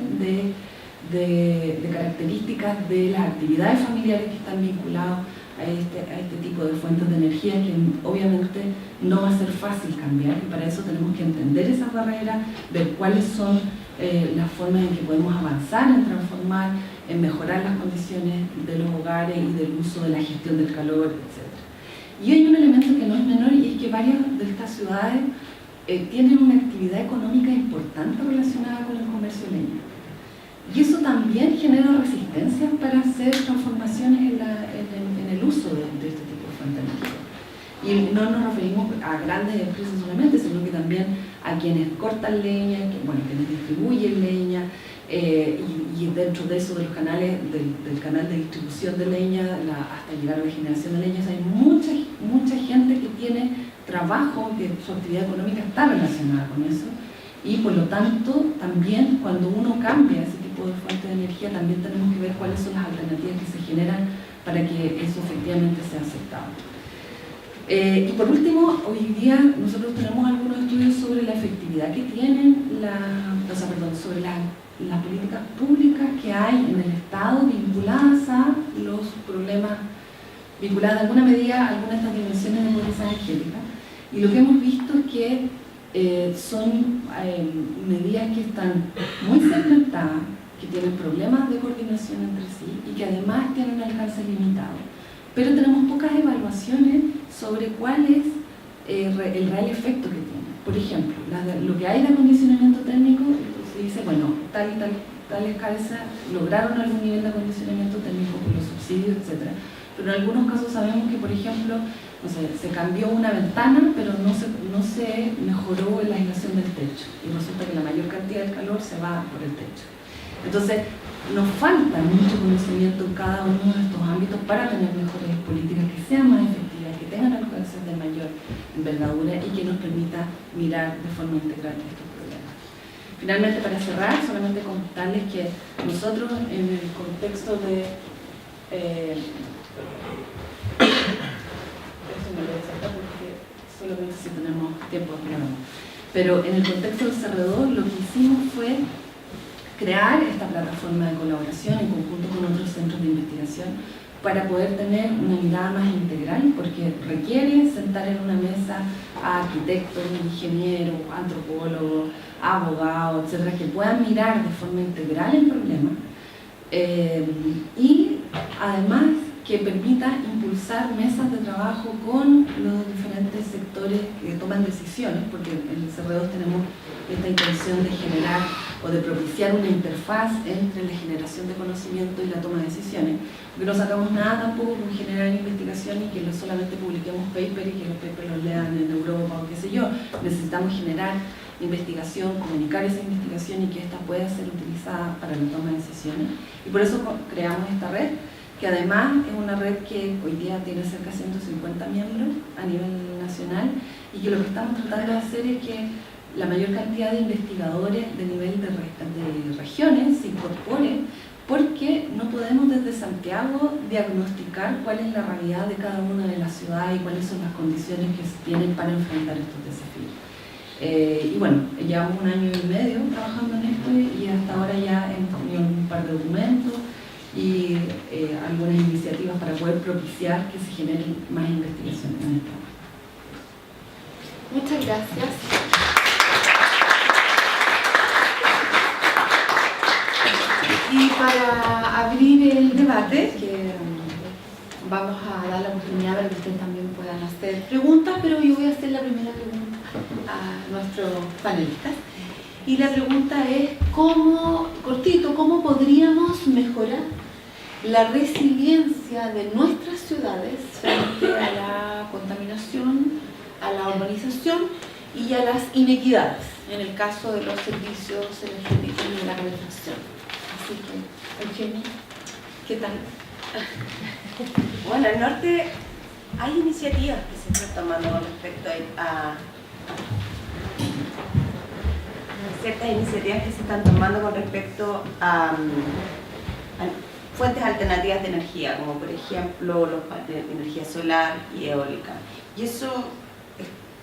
de características de las actividades familiares que están vinculadas a este tipo de fuentes de energía que obviamente no va a ser fácil cambiar, y para eso tenemos que entender esas barreras, ver cuáles son las formas en que podemos avanzar en transformar, en mejorar las condiciones de los hogares y del uso de la gestión del calor, etc. Y hay un elemento que no es menor, y es que varias de estas ciudades tienen una actividad económica importante relacionada con el comercio de leña. Y eso también genera resistencia para hacer transformaciones en el uso de este tipo de fuente de energía. Y no nos referimos a grandes empresas solamente, sino que también a quienes cortan leña, quienes distribuyen leña, y dentro de eso de los canales, del canal de distribución de leña hasta llegar a la generación de leña, hay mucha gente que tiene trabajo, que su actividad económica está relacionada con eso, y por lo tanto también cuando uno cambia ese tipo de fuente de energía también tenemos que ver cuáles son las alternativas que se generan para que eso efectivamente sea aceptado. Y por último, hoy día nosotros tenemos algunos estudios sobre la efectividad que tienen sobre las políticas públicas que hay en el Estado vinculadas a los problemas, vinculadas de alguna medida a algunas de estas dimensiones de pobreza energética. Y lo que hemos visto es que son medidas que están muy segmentadas, que tienen problemas de coordinación entre sí y que además tienen un alcance limitado. Pero tenemos pocas evaluaciones sobre cuál es el real efecto que tiene. Por ejemplo, lo que hay de acondicionamiento térmico, se dice, bueno, tales casas lograron algún nivel de acondicionamiento térmico por los subsidios, etc. Pero en algunos casos sabemos que, por ejemplo, no sé, se cambió una ventana, pero no se mejoró la aislación del techo. Y resulta que la mayor cantidad de calor se va por el techo. Entonces, nos falta mucho conocimiento en cada uno de estos ámbitos para tener mejores políticas que sean más efectivas, que tengan alcances de mayor envergadura y que nos permita mirar de forma integral estos problemas. Finalmente, para cerrar, solamente contarles que nosotros en el contexto de... esto me lo voy a sacar porque solamente si tenemos tiempo hablamos. Pero en el contexto del CR2 lo que hicimos fue crear esta plataforma de colaboración en conjunto con otros centros de investigación para poder tener una mirada más integral, porque requiere sentar en una mesa a arquitectos, ingenieros, antropólogos, abogados, etcétera, que puedan mirar de forma integral el problema y además que permita impulsar mesas de trabajo con los diferentes sectores que toman decisiones, porque en el CR2 tenemos esta intención de generar o de propiciar una interfaz entre la generación de conocimiento y la toma de decisiones, porque no sacamos nada tampoco con generar investigación y que solamente publiquemos papers y que los papers los lean en Europa o qué sé yo. Necesitamos generar investigación, comunicar esa investigación y que ésta pueda ser utilizada para la toma de decisiones. Y por eso creamos esta red, que además es una red que hoy día tiene cerca de 150 miembros a nivel nacional y que lo que estamos tratando de hacer es que la mayor cantidad de investigadores de nivel de regiones se incorpore, porque no podemos desde Santiago diagnosticar cuál es la realidad de cada una de las ciudades y cuáles son las condiciones que se tienen para enfrentar estos desafíos. Y bueno, llevamos 1 año y medio trabajando en esto y hasta ahora ya hemos tenido un par de documentos y algunas iniciativas para poder propiciar que se generen más investigación en esta. Muchas gracias. Y para abrir el debate, que vamos a dar la oportunidad para que ustedes también puedan hacer preguntas, pero yo voy a hacer la primera pregunta a nuestros panelistas. Y la pregunta es, ¿cómo podríamos mejorar la resiliencia de nuestras ciudades frente a la contaminación, a la urbanización y a las inequidades, en el caso de los servicios energéticos y de la calefacción? Así que, Eugenia, ¿qué tal? Bueno, en el norte hay iniciativas que se están tomando con respecto a ciertas iniciativas que se están tomando con respecto a fuentes alternativas de energía, como por ejemplo de energía solar y eólica. Y eso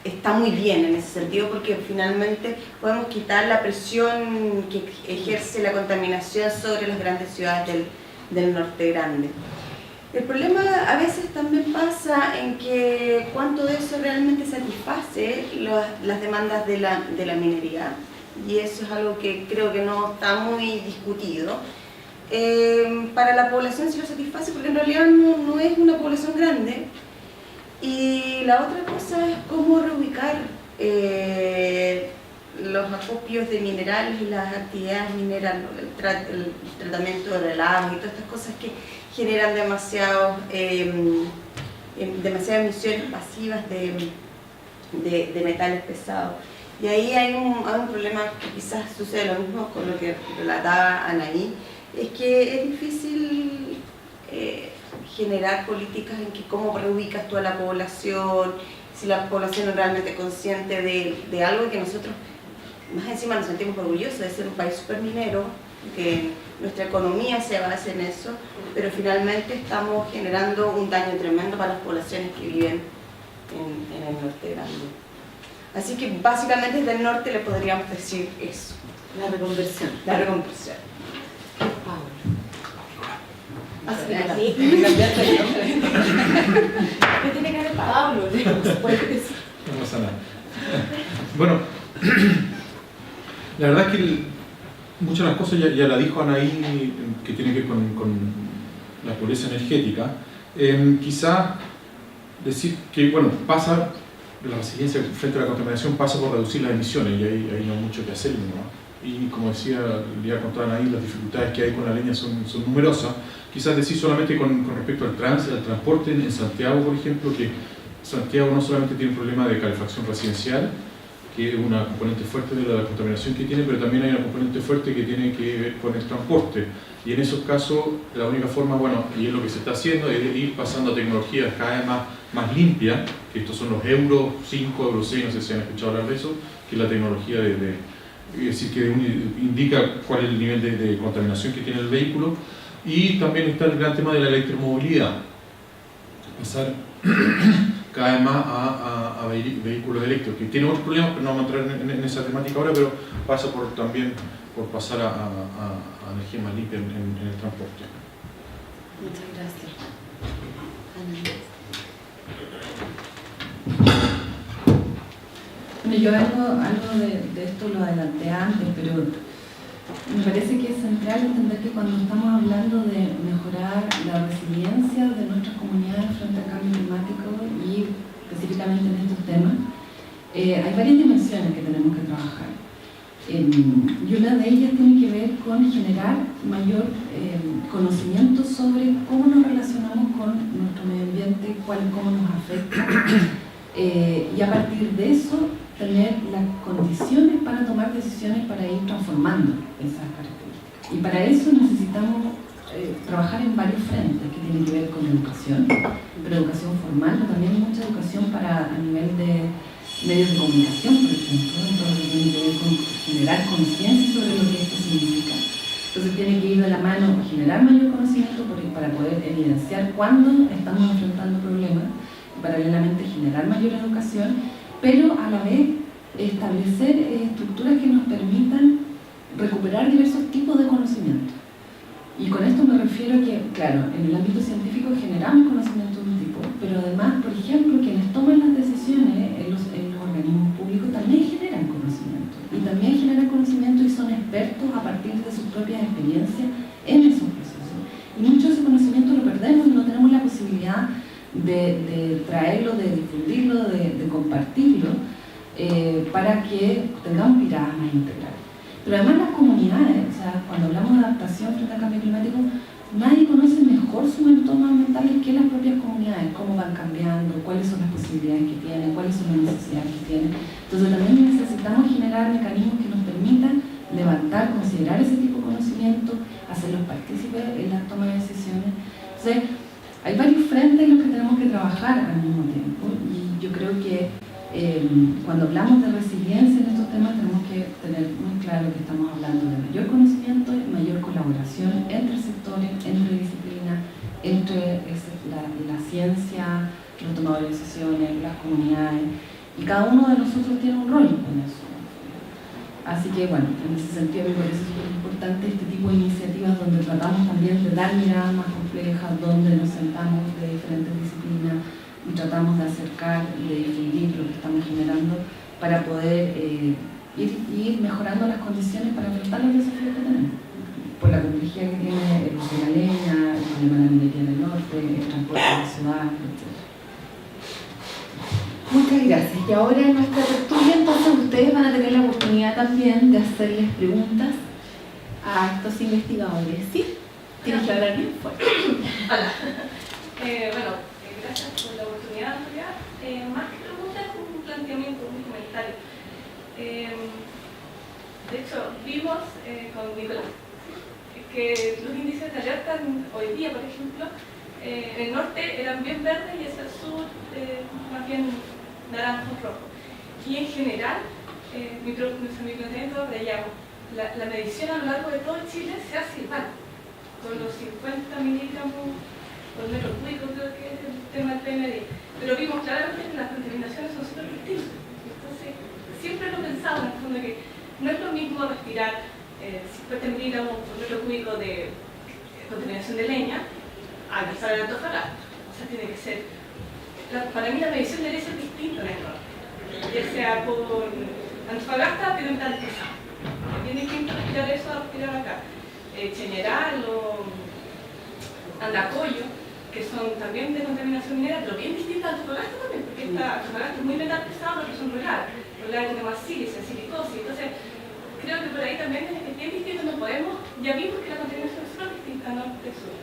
está muy bien en ese sentido, porque finalmente podemos quitar la presión que ejerce la contaminación sobre las grandes ciudades del norte grande. El problema a veces también pasa en que cuánto de eso realmente satisface las demandas de la minería, y eso es algo que creo que no está muy discutido. Para la población sí lo satisface, porque en realidad no es una población grande. Y la otra cosa es cómo reubicar los acopios de minerales y las actividades minerales, el tratamiento del agua y todas estas cosas que generan demasiados demasiadas emisiones pasivas de metales pesados. Y ahí hay un problema que quizás sucede lo mismo con lo que relataba Anaí, es que es difícil generar políticas en que cómo reubicas tú a la población, si la población es realmente consciente de algo que nosotros más encima nos sentimos orgullosos de ser un país súper minero, que nuestra economía se basa en eso, pero finalmente estamos generando un daño tremendo para las poblaciones que viven en el norte grande. Así que básicamente desde el norte le podríamos decir eso. La reconversión. La reconversión. Así Así. ¿Qué tiene que ver Pablo? No pasa nada. Bueno, la verdad es que muchas de las cosas ya la dijo Anaí, que tiene que ver con la pobreza energética. Quizá decir que, bueno, la resiliencia frente a la contaminación pasa por reducir las emisiones y ahí no hay mucho que hacer, ¿no? Y como decía, ya contaban ahí, las dificultades que hay con la leña son numerosas. Quizás decir solamente con respecto al transporte en Santiago, por ejemplo, que Santiago no solamente tiene un problema de calefacción residencial, que es una componente fuerte de la contaminación que tiene, pero también hay una componente fuerte que tiene que ver con el transporte. Y en esos casos, la única forma, bueno, y es lo que se está haciendo, es ir pasando a tecnologías cada vez más limpias, que estos son los Euro 5, Euro 6, no sé si han escuchado hablar de eso, que es la tecnología es decir, que indica cuál es el nivel de contaminación que tiene el vehículo. Y también está el gran tema de la electromovilidad, pasar cada vez más a vehículos eléctricos, que tiene otros problemas, pero no vamos a entrar en esa temática ahora, pero pasa también por pasar a energía más limpia en el transporte. Muchas gracias. Bueno, yo algo de esto lo adelanté antes, pero me parece que es central entender que cuando estamos hablando de mejorar la resiliencia de nuestras comunidades frente al cambio climático y específicamente en estos temas, hay varias dimensiones que tenemos que trabajar. Y una de ellas tiene que ver con generar mayor conocimiento sobre cómo nos relacionamos con nuestro medio ambiente, cómo nos afecta, y a partir de eso tener las condiciones para tomar decisiones para ir transformando esas características. Y para eso necesitamos trabajar en varios frentes que tienen que ver con educación, pero educación formal, pero también mucha educación a nivel de medios de comunicación, por ejemplo, todo lo que tiene que ver con generar conciencia sobre lo que esto significa. Entonces tiene que ir de la mano generar mayor conocimiento para poder evidenciar cuándo estamos enfrentando problemas, y paralelamente generar mayor educación, pero a la vez establecer estructuras que nos permitan recuperar diversos tipos de conocimiento. Y con esto me refiero que, claro, en el ámbito científico generamos conocimiento de un tipo, pero además, por ejemplo, quienes toman las decisiones en los organismos públicos también generan conocimiento. Y también generan conocimiento y son expertos a partir de sus propias experiencias en esos procesos. Y mucho de ese conocimiento lo perdemos y no tenemos la posibilidad de traerlo, de difundirlo, de compartirlo, para que tengamos miradas más integrales. Pero además las comunidades, o sea, cuando hablamos de adaptación frente al cambio climático, nadie conoce mejor sus entornos ambientales que las propias comunidades, cómo van cambiando, cuáles son las posibilidades que tienen, cuáles son las necesidades que tienen. Entonces también necesitamos generar mecanismos que nos permitan levantar, considerar ese tipo de conocimiento, hacerlos partícipes en la toma de decisiones. Entonces, hay varios frentes en los que tenemos que trabajar al mismo tiempo, y yo creo que cuando hablamos de resiliencia en estos temas tenemos que tener muy claro que estamos hablando de mayor conocimiento y mayor colaboración entre sectores, entre disciplinas, entre la ciencia, los tomadores de decisiones, las comunidades, y cada uno de nosotros tiene un rol en eso. Así que bueno, en ese sentido me parece súper importante este tipo de iniciativas donde tratamos también de dar miradas más complejas, donde nos sentamos de diferentes disciplinas y tratamos de acercar y de difundir lo que estamos generando para poder ir mejorando las condiciones para enfrentar los desafíos que tenemos. Por la complejidad que tiene el uso de la leña, el problema de la minería en el norte, el transporte de la ciudad, etc. Muchas gracias. Y ahora en nuestra tertulia, entonces, ustedes van a tener la oportunidad también de hacerles preguntas a estos investigadores. ¿Sí? Tienes que hablar bien fuerte. Hola. Bueno, Gracias por la oportunidad, Andrea. Más que preguntas, es un planteamiento, un comentario. De hecho, vimos con Nicolás que los índices de alerta hoy día, por ejemplo, en el norte eran bien verdes y hacia el sur más bien naranjos rojos. Y en general, mi planteamiento de allá, la medición a lo largo de todo Chile se hace igual, con los 50 miligramos por metro cúbico, creo que es el tema del PMD. Pero vimos claramente que las contaminaciones son súper distintas. Entonces, siempre lo he pensado en el fondo que no es lo mismo respirar 50 miligramos por metro cúbico de contaminación de leña a empezar en Antofagasta. O sea, tiene que ser. Para mí la medición debe ser distinta en el norte. Ya sea por Antofagasta, tiene metales pesados. Es bien distinto respirar eso a respirar acá. Cheñeral o Andacollo, que son también de contaminación minera, pero bien distintas a Antofagasta también, porque Antofagasta es muy metal pesado, pero son rurales. Rural tiene más sílice, silicosis. Entonces, creo que por ahí también es bien distinto, no podemos, ya vimos que la contaminación es súper distinta norte-sur.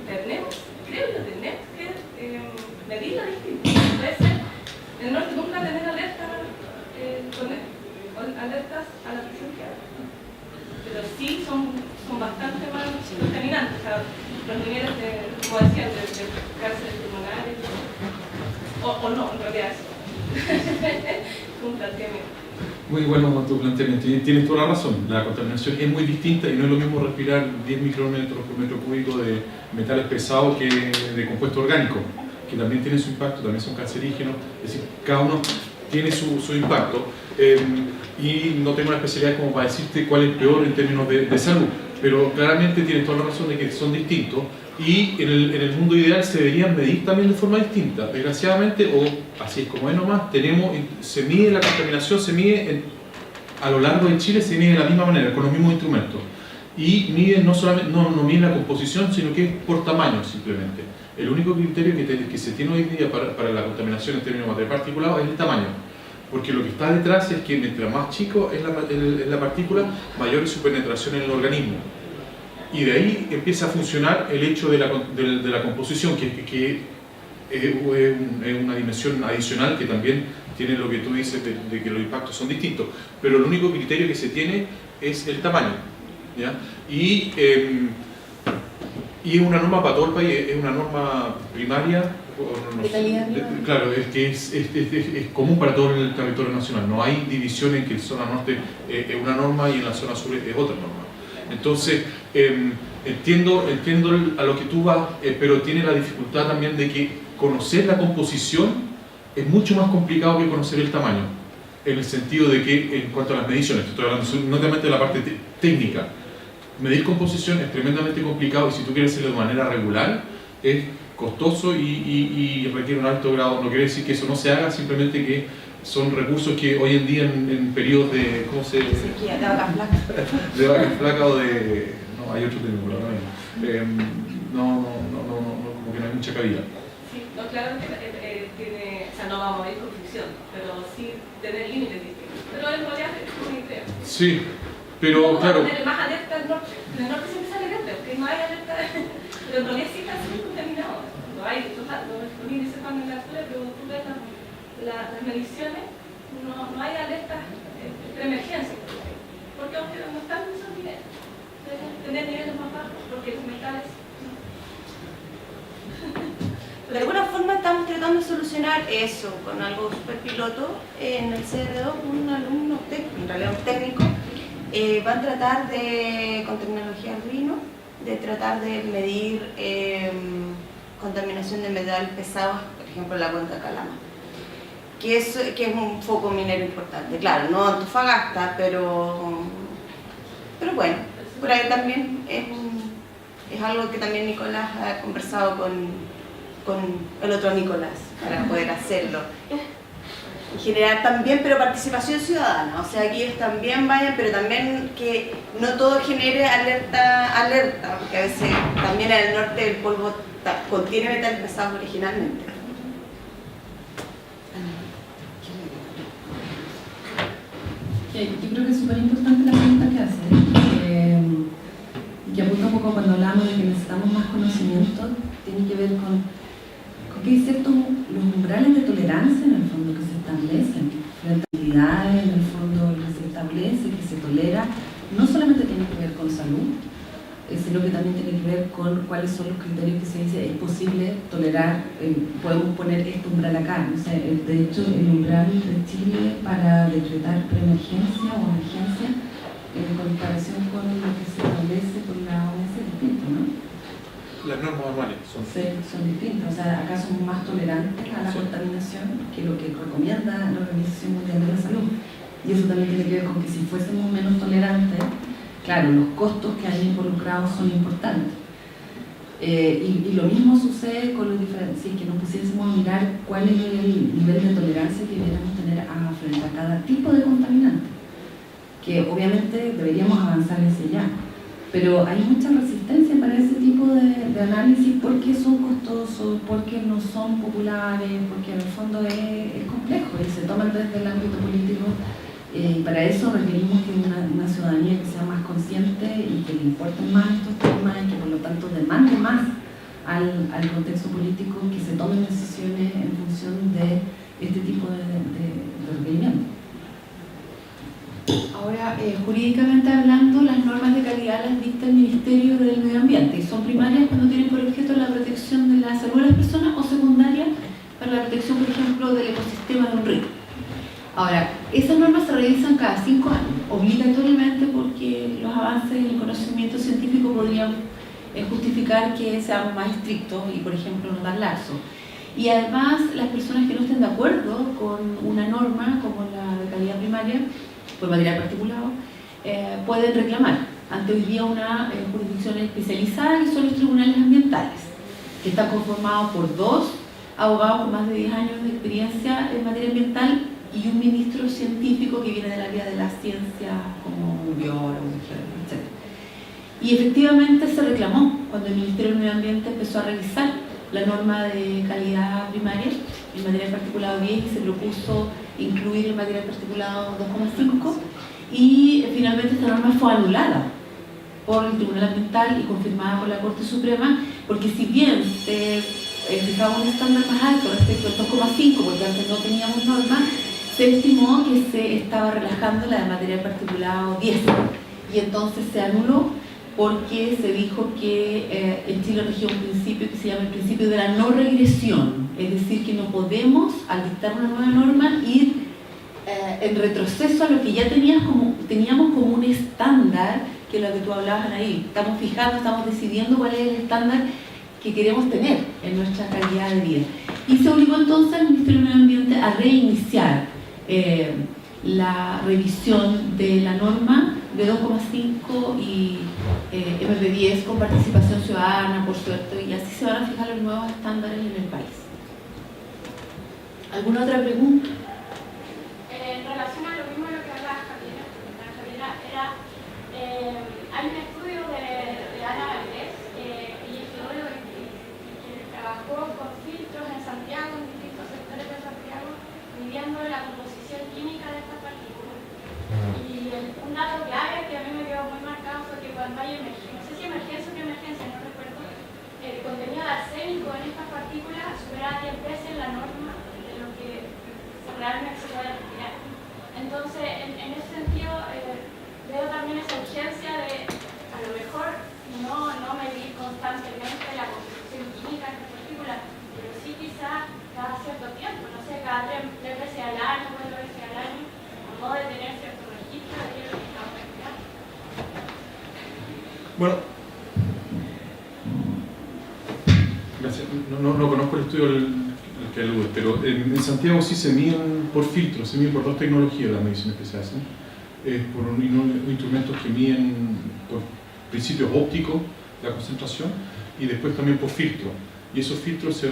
Tenemos, creo que tenemos que medirla distinta. Puede ser, en el norte nunca tener alertas a la presencia, pero sí son bastante más contaminantes. O sea, los niveles de, como decían, de cánceres pulmonares, o no, en realidad es un planteamiento. Muy bueno tu planteamiento, tienes toda la razón, la contaminación es muy distinta y no es lo mismo respirar 10 micrómetros por metro cúbico de metales pesados que de compuesto orgánico, que también tienen su impacto, también son cancerígenos, es decir, cada uno tiene su impacto. Y no tengo una especialidad como para decirte cuál es peor en términos de salud, pero claramente tienes toda la razón de que son distintos y en el mundo ideal se deberían medir también de forma distinta. Desgraciadamente, o así es como es nomás, se mide la contaminación, se mide a lo largo de Chile, se mide de la misma manera, con los mismos instrumentos. Y miden no miden la composición, sino que es por tamaño simplemente. El único criterio que se tiene hoy día para la contaminación en términos de material particulado es el tamaño. Porque lo que está detrás es que mientras más chico es la partícula, mayor es su penetración en el organismo. Y de ahí empieza a funcionar el hecho de la composición, que es una dimensión adicional que también tiene lo que tú dices de que los impactos son distintos. Pero el único criterio que se tiene es el tamaño, ¿ya? Y es una norma para todo el país, es una norma primaria. De calidad. Claro, es que es común para todo el territorio nacional. No hay división en que en zona norte es una norma y en la zona sur es otra norma. Entonces, entiendo a lo que tú vas, pero tiene la dificultad también de que conocer la composición es mucho más complicado que conocer el tamaño. En el sentido de que, en cuanto a las mediciones, estoy hablando no solamente de la parte técnica, medir composición es tremendamente complicado y si tú quieres hacerlo de manera regular, es costoso y requiere un alto grado. No quiere decir que eso no se haga, simplemente que son recursos que hoy en día en periodos de, ¿cómo se dice? Sequía, de vacas flacas. De vacas flacas o de... no, hay otro término, como que no hay mucha cabida. Sí, no, claro que tiene, o sea, no vamos a ir con ficción, pero sí tener límites distintos. Pero en realidad es una idea. Sí, pero no, claro... Tener más alerta al norte. En el norte siempre sale verde, porque no hay alerta, pero en realidad sí está súper contaminado. No hay, los índices van en la altura, pero tú ves las mediciones, no hay alertas de emergencia, porque aunque no están en esos niveles, deben tener niveles más bajos, porque los metales... De alguna forma estamos tratando de solucionar eso con algo súper piloto. En el CR2 un alumno técnico, en realidad un técnico, va a tratar de, con tecnología Arduino, de tratar de medir contaminación de metales pesados, por ejemplo en la cuenca Calama, que es un foco minero importante. Claro, no Antofagasta, pero bueno, por ahí también es algo que también Nicolás ha conversado con el otro Nicolás para poder hacerlo. En general también, pero participación ciudadana, o sea, que ellos también vayan, pero también que no todo genere alerta, porque a veces también en el norte el polvo contiene metales pesados originalmente. Yo creo que es súper importante la pregunta que hace, que apunta un poco cuando hablamos de que necesitamos más conocimiento, tiene que ver con que hay tolerancia en el fondo que se establecen, frente a actividades en el fondo que se establece, que se tolera, no solamente tiene que ver con salud, sino que también tiene que ver con cuáles son los criterios que se dice es posible tolerar, podemos poner este umbral acá. O sea, de hecho, el umbral de Chile para decretar preemergencia o emergencia, en comparación con lo que se establece por la OMS, es distinto, ¿no? Las normas anuales son... Sí, son distintas. O sea, acá somos más tolerantes a la contaminación que lo que recomienda la Organización Mundial de la Salud. Y eso también tiene que ver con que si fuésemos menos tolerantes, claro, los costos que hay involucrados son importantes. Y lo mismo sucede con los diferentes, si es que nos pusiésemos a mirar cuál es el nivel de tolerancia que deberíamos tener frente a cada tipo de contaminante, que obviamente deberíamos avanzar hacia allá. Pero hay mucha resistencia para ese tipo de análisis porque son costosos, porque no son populares, porque en el fondo es complejo y se toman desde el ámbito político. Para eso requerimos que una ciudadanía que sea más consciente y que le importen más estos temas y que por lo tanto demande más al contexto político que se tomen decisiones en función de este tipo de requerimientos. Ahora, jurídicamente hablando, las normas de calidad las dicta el Ministerio del Medio Ambiente y son primarias cuando tienen por objeto la protección de la salud de las personas o secundarias para la protección, por ejemplo, del ecosistema de un río. Ahora, esas normas se revisan cada 5 años, obligatoriamente, porque los avances en el conocimiento científico podrían justificar que seamos más estrictos y, por ejemplo, no tan laxos. Y además, las personas que no estén de acuerdo con una norma, como la de calidad primaria, por material particulado, pueden reclamar ante hoy día una jurisdicción especializada que son los tribunales ambientales, que están conformados por 2 abogados con más de 10 años de experiencia en materia ambiental y un ministro científico que viene del área de la ciencia, como un biólogo, etc. Y efectivamente se reclamó cuando el Ministerio del Medio Ambiente empezó a revisar la norma de calidad primaria, el material particulado 10, y se propuso incluir el material particulado 2,5, y finalmente esta norma fue anulada por el Tribunal Ambiental y confirmada por la Corte Suprema, porque si bien se fijaba un estándar más alto respecto al 2,5, porque antes no teníamos norma, se estimó que se estaba relajando la de material particulado 10, y entonces se anuló porque se dijo que en Chile regía un principio que se llama el principio de la no regresión, es decir, que no podemos, al dictar una nueva norma, ir en retroceso a lo que ya teníamos como un estándar, que es lo que tú hablabas ahí. Estamos fijando, estamos decidiendo cuál es el estándar que queremos tener en nuestra calidad de vida. Y se obligó entonces al Ministerio del Medio Ambiente a reiniciar la revisión de la norma de 2,5 y MP10 con participación ciudadana, por suerte, y así se van a fijar los nuevos estándares en el país. ¿Alguna otra pregunta? En relación a lo mismo de lo que hablaba Javiera, hay un estudio de Ana Valdés y el geólogo que trabajó con filtros en Santiago, en distintos sectores de Santiago, midiendo la composición química de estas partículas. Y un dato clave que a mí me quedó muy marcado fue que cuando hay emergencia, no sé si emergencia o qué emergencia, no recuerdo, el contenido de arsénico en estas partículas supera 10 veces la norma de lo que realmente se puede retirar. Entonces, en ese sentido, veo también esa urgencia de, a lo mejor, no medir constantemente la composición química de estas partículas, pero sí quizás cada cierto tiempo, no sé, cada 3 veces al año, 4 veces al año, a modo de tener cierto registro de lo que estamos practicando. Bueno, gracias. No conozco el estudio al que alude, pero en Santiago sí se miden por filtros, se miden por 2 tecnologías las mediciones que se hacen, por instrumentos que miden por principios ópticos la concentración y después también por filtros. Y esos filtros se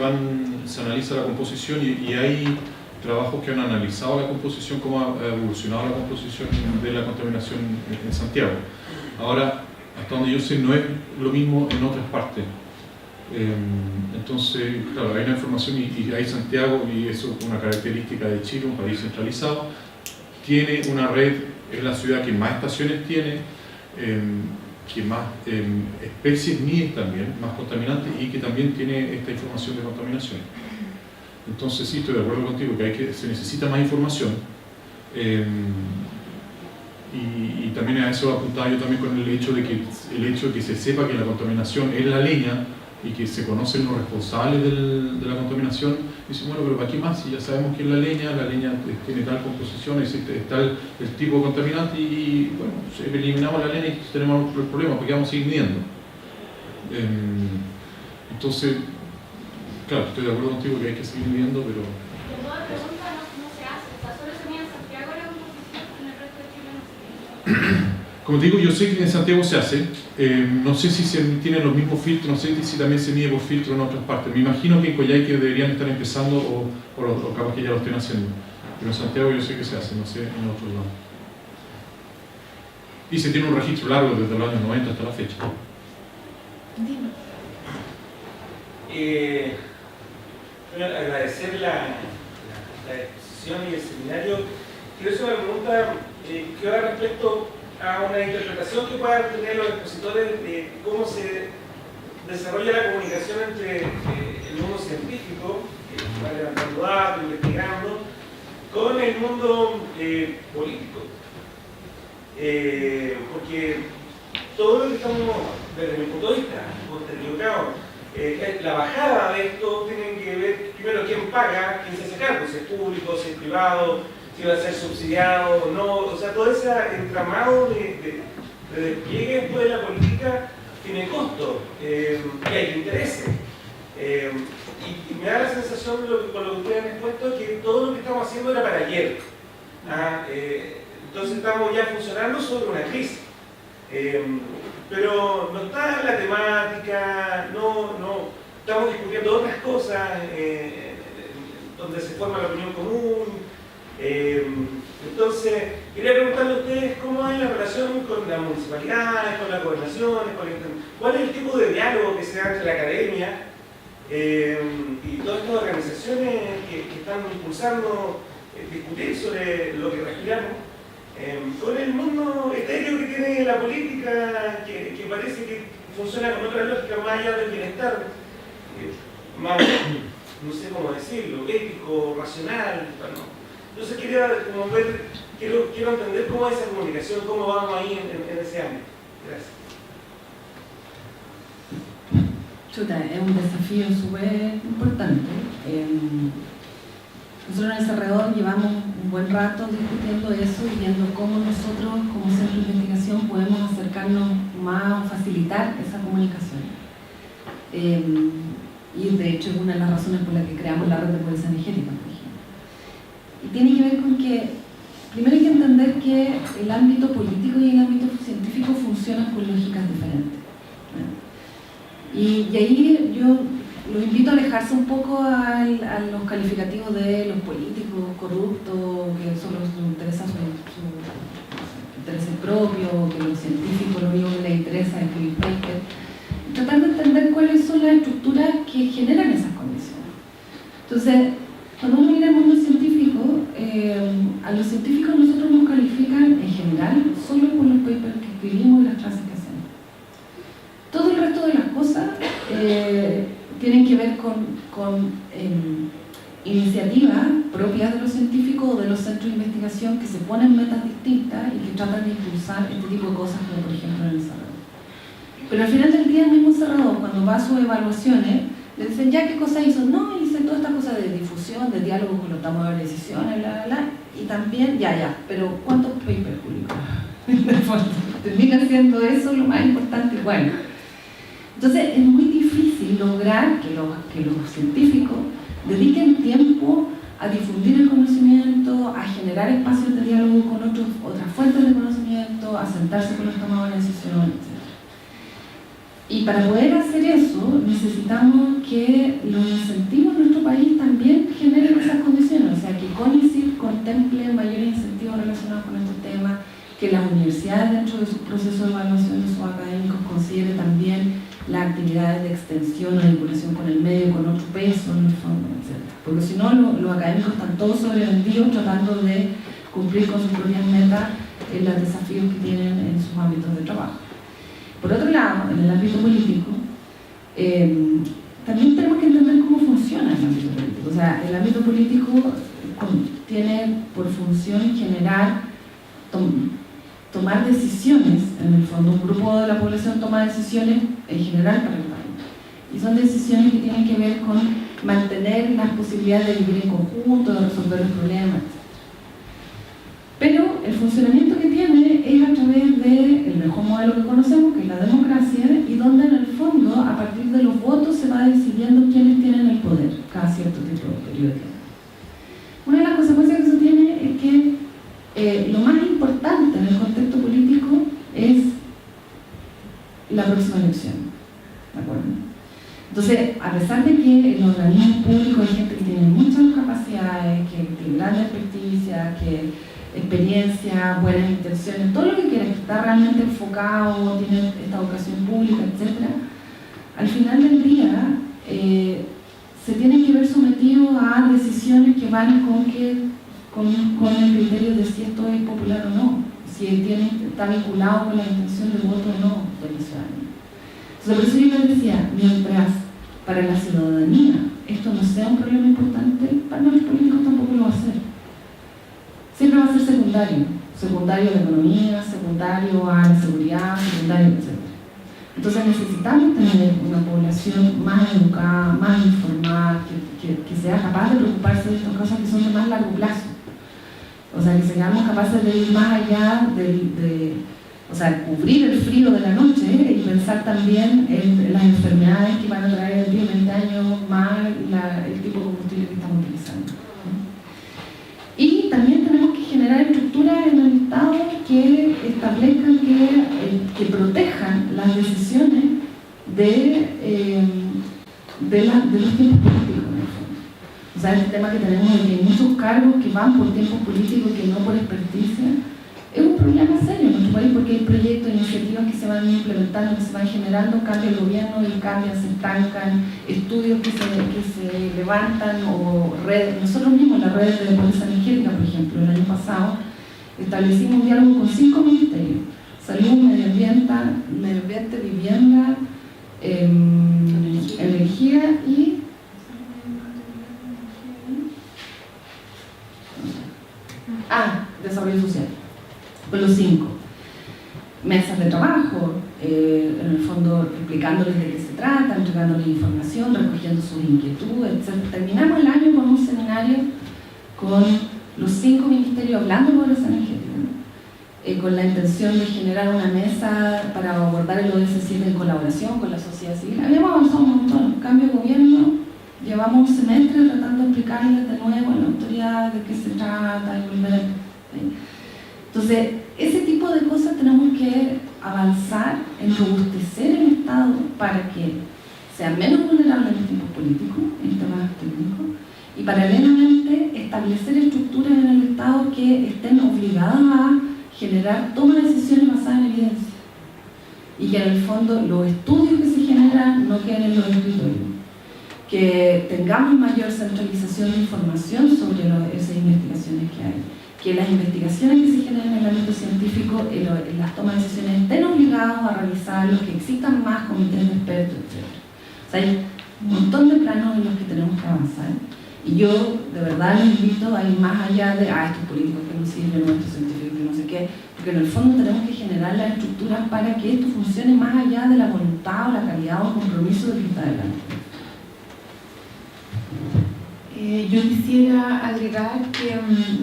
analiza la composición y hay trabajos que han analizado la composición, cómo ha evolucionado la composición de la contaminación en Santiago. Ahora, hasta donde yo sé, no es lo mismo en otras partes. Entonces, claro, hay una información y hay Santiago, y eso es una característica de Chile, un país centralizado, tiene una red, es la ciudad que más estaciones tiene, que más especies mide también, más contaminantes, y que también tiene esta información de contaminación. Entonces sí, estoy de acuerdo contigo que se necesita más información. Y también a eso apuntaba yo también con el hecho de que se sepa que la contaminación es la leña y que se conocen los responsables de la contaminación. Y dicen, bueno, pero ¿para qué más? Si ya sabemos que es la leña tiene tal composición, existe tal el tipo de contaminante y bueno, eliminamos la leña y tenemos el problema porque vamos a seguir midiendo. Entonces, claro, estoy de acuerdo contigo que hay que seguir midiendo, pero... De toda pregunta no se hace, o sea, solo se mide en Santiago la composición, en el resto de Chile no se mide. Como te digo, yo sé que en Santiago se hace, no sé si se tienen los mismos filtros, no sé si también se mide por filtro en otras partes. Me imagino que en Coyhaique deberían estar empezando o capaz que ya lo estén haciendo. Pero en Santiago yo sé que se hace, no sé en otros lados. Y se tiene un registro largo desde los años 90 hasta la fecha. Bueno, agradecer la exposición y el seminario. Quiero hacer una pregunta que va respecto a una interpretación que puedan tener los expositores de cómo se desarrolla la comunicación entre el mundo científico, que va levantando datos, investigando, con el mundo político. Porque todo lo que estamos, desde mi punto de vista, puedo estar equivocado, la bajada de esto tiene que ver primero quién paga, quién se hace cargo, si es público, si es privado, si va a ser subsidiado o no, o sea, todo ese entramado de despliegue después de la política tiene costo y hay intereses. Y me da la sensación con lo que ustedes han expuesto que todo lo que estamos haciendo era para ayer. Entonces estamos ya funcionando sobre una crisis. Pero no está la temática, no estamos discutiendo otras cosas donde se forma la opinión común. Entonces, quería preguntarle a ustedes cómo es la relación con las municipalidades, con las gobernaciones, cuál es el tipo de diálogo que se da entre la academia y todas estas organizaciones que están impulsando discutir sobre lo que respiramos. Con el mundo etéreo que tiene la política, que parece que funciona con otra lógica más allá del bienestar, más, no sé cómo decirlo, ético, racional, ¿no? Entonces quiero entender cómo es esa comunicación, cómo vamos ahí en ese ámbito. Gracias. Chuta, es un desafío súper importante. Nosotros en el Cerredor llevamos un buen rato discutiendo eso y viendo cómo nosotros como centro de investigación podemos acercarnos más o facilitar esa comunicación. Y de hecho es una de las razones por las que creamos la red de pobreza energética, por ejemplo. Y tiene que ver con que primero hay que entender que el ámbito político y el ámbito científico funcionan con lógicas diferentes. Y ahí yo los invito a alejarse un poco a los calificativos de los políticos corruptos, que solo les interesa su interés propio, que los científicos lo único que les interesa es escribir paper. Tratar de entender cuáles son las estructuras que generan esas condiciones. Entonces, cuando uno mira el mundo científico, a los científicos nosotros nos califican en general solo por los papers que escribimos y las clases que hacemos. Todo el resto de las cosas tienen que ver con iniciativas propias de los científicos o de los centros de investigación que se ponen metas distintas y que tratan de impulsar este tipo de cosas, como por ejemplo en el Cerredor. Pero al final del día el mismo Cerredor, cuando va a sus evaluaciones, le dicen, ¿ya qué cosa hizo? No, hice toda esta cosa de difusión, de diálogo con los tomadores de decisiones, bla, bla, bla, y también, pero ¿cuántos papers publicó? Termina siendo eso lo más importante. Bueno, entonces es muy difícil lograr que los científicos dediquen tiempo a difundir el conocimiento, a generar espacios de diálogo con otras fuentes de conocimiento, a sentarse con los tomadores de decisiones, etc. Y para poder hacer eso necesitamos que los incentivos en nuestro país también generen esas condiciones, o sea, que CONICYT contemple mayores incentivos relacionados con estos temas, que las universidades dentro de sus procesos de evaluación de sus académicos consideren también las actividades de extensión o de vinculación con el medio, con otro peso en el fondo, etc. Porque si no, los académicos están todos sobrevendidos tratando de cumplir con sus propias metas en los desafíos que tienen en sus ámbitos de trabajo. Por otro lado, en el ámbito político, también tenemos que entender cómo funciona funciona el ámbito político. O sea, el ámbito político tiene por función generar, tomar decisiones, en el fondo un grupo de la población toma decisiones en general para el país. Y son decisiones que tienen que ver con mantener las posibilidades de vivir en conjunto, de resolver los problemas, etc. Pero el funcionamiento que tiene es a través del mejor modelo que conocemos, que es la democracia, y donde en el fondo, a partir de los votos, se va decidiendo quiénes tienen el poder cada cierto tipo de periodo de tiempo. Una de las consecuencias que eso tiene es que lo más importante en el contexto político es la próxima elección. ¿De acuerdo? Entonces, a pesar de que en los organismos públicos hay gente que tiene muchas capacidades, que tiene gran experticia, que experiencia, buenas intenciones, todo lo que quiera, que está realmente enfocado, tiene esta vocación pública, etc., al final del día se tienen que ver sometidos a decisiones que van con el criterio de si esto es popular o no, si está vinculado con la intención de voto o no de la ciudadanía. Entonces, por eso yo les decía, mientras para la ciudadanía esto no sea un problema importante, para los políticos tampoco lo va a ser. Siempre va a ser secundario a la economía, secundario a la seguridad, secundario, etc. Entonces necesitamos tener una población más educada, más informada, que sea capaz de preocuparse de estas cosas que son de más largo plazo. O sea, que seamos capaces de ir más allá o sea, cubrir el frío de la noche y pensar también en las enfermedades que van a traer en 10, 20 años más el tipo de combustible que estamos utilizando. Y también tenemos que generar estructuras en el Estado que establezcan, que protejan las decisiones de los tiempos políticos, en el fondo. O sea, el tema que tenemos de que hay muchos cargos que van por tiempos políticos que no por experticia, es un problema serio en nuestro país porque hay proyectos, iniciativas que se van implementando, que se van generando, cambia el gobierno y cambian, se estancan, estudios que se levantan o redes. Nosotros mismos, las redes de pobreza energética, por ejemplo, el año pasado establecimos un diálogo con 5 ministerios: salud, medio ambiente, vivienda, energía y desarrollo social. Con los 5 mesas de trabajo, en el fondo explicándoles de qué se trata, entregándoles información, recogiendo sus inquietudes, etc. Terminamos el año con un seminario con los 5 ministerios hablando de pobreza energética, con la intención de generar una mesa para abordar el ODS 7 en colaboración con la sociedad civil. Habíamos avanzado un montón, cambio de gobierno, llevamos un semestre tratando de explicarles de nuevo a la autoridad de qué se trata, y volver. Entonces, ese tipo de cosas tenemos que avanzar en robustecer el Estado para que sea menos vulnerable en los tiempos políticos, en temas técnicos, y paralelamente establecer estructuras en el Estado que estén obligadas a generar toma de decisiones basadas en evidencia y que en el fondo los estudios que se generan no queden en los escritorios, que tengamos mayor centralización de información sobre esas investigaciones que hay, que las investigaciones que se generan en el ámbito científico, las tomas de decisiones estén obligados a realizarlos, que existan más comités de expertos, etc. O sea, hay un montón de planos en los que tenemos que avanzar. Y yo, de verdad, les invito a ir más allá de estos políticos que no sirven, estos científicos que no sé qué, porque en el fondo tenemos que generar las estructuras para que esto funcione más allá de la voluntad o la calidad o el compromiso de que está adelante. Yo quisiera agregar que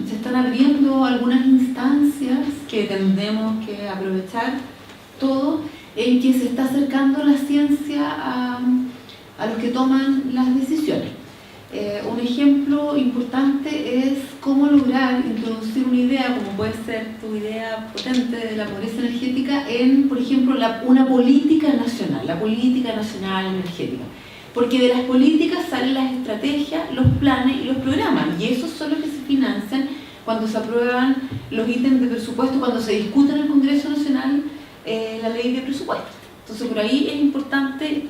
se están abriendo algunas instancias que tendremos que aprovechar todo, en que se está acercando la ciencia a los que toman las decisiones. Un ejemplo importante es cómo lograr introducir una idea, como puede ser tu idea potente de la pobreza energética, en, por ejemplo, una política nacional, la política nacional energética. Porque de las políticas salen las estrategias, los planes y los programas, y esos son los que se financian cuando se aprueban los ítems de presupuesto, cuando se discute en el Congreso Nacional la ley de presupuesto. Entonces, por ahí es importante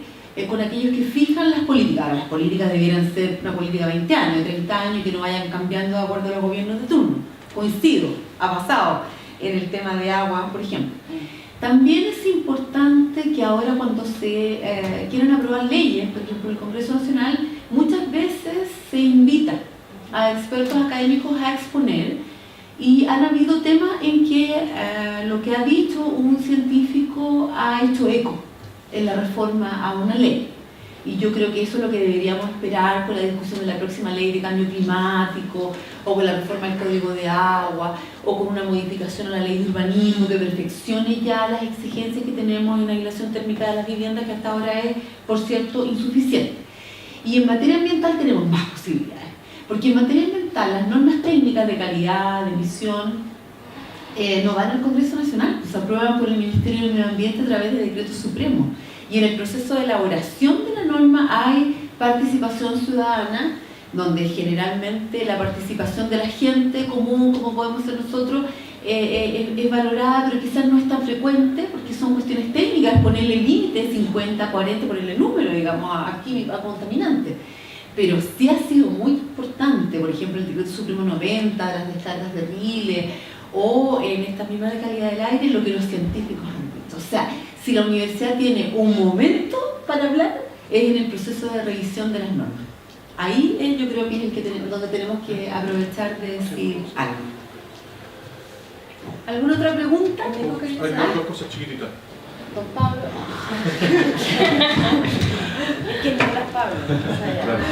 con aquellos que fijan las políticas. Ahora, las políticas debieran ser una política de 20 años, 30 años, que no vayan cambiando de acuerdo a los gobiernos de turno. Coincido, ha pasado en el tema de agua, por ejemplo. También es importante que ahora cuando se quieran aprobar leyes, por ejemplo, el Congreso Nacional, muchas veces se invita a expertos académicos a exponer, y han habido temas en que lo que ha dicho un científico ha hecho eco en la reforma a una ley. Y yo creo que eso es lo que deberíamos esperar con la discusión de la próxima ley de cambio climático, o con la reforma del Código de Agua, o con una modificación a la ley de urbanismo que perfeccione ya las exigencias que tenemos en la aislación térmica de las viviendas, que hasta ahora es, por cierto, insuficiente. Y en materia ambiental tenemos más posibilidades, porque en materia ambiental las normas técnicas de calidad, de emisión, no van al Congreso Nacional, se aprueban por el Ministerio del Medio Ambiente a través de decretos supremos. Y en el proceso de elaboración de la norma hay participación ciudadana, donde generalmente la participación de la gente común, como podemos ser nosotros, es valorada, pero quizás no es tan frecuente, porque son cuestiones técnicas, ponerle límite, 50, 40, ponerle número, digamos, a contaminantes. Pero sí ha sido muy importante, por ejemplo, el decreto supremo 90, las descargas de riles, o en esta misma de calidad del aire, lo que los científicos han dicho. O sea, si la universidad tiene un momento para hablar, es en el proceso de revisión de las normas. Ahí yo creo que es el que donde tenemos que aprovechar de decir algo. ¿Alguna otra pregunta? Hay dos cosas chiquititas. Don Pablo. ¿Quién es Pablo? Claro.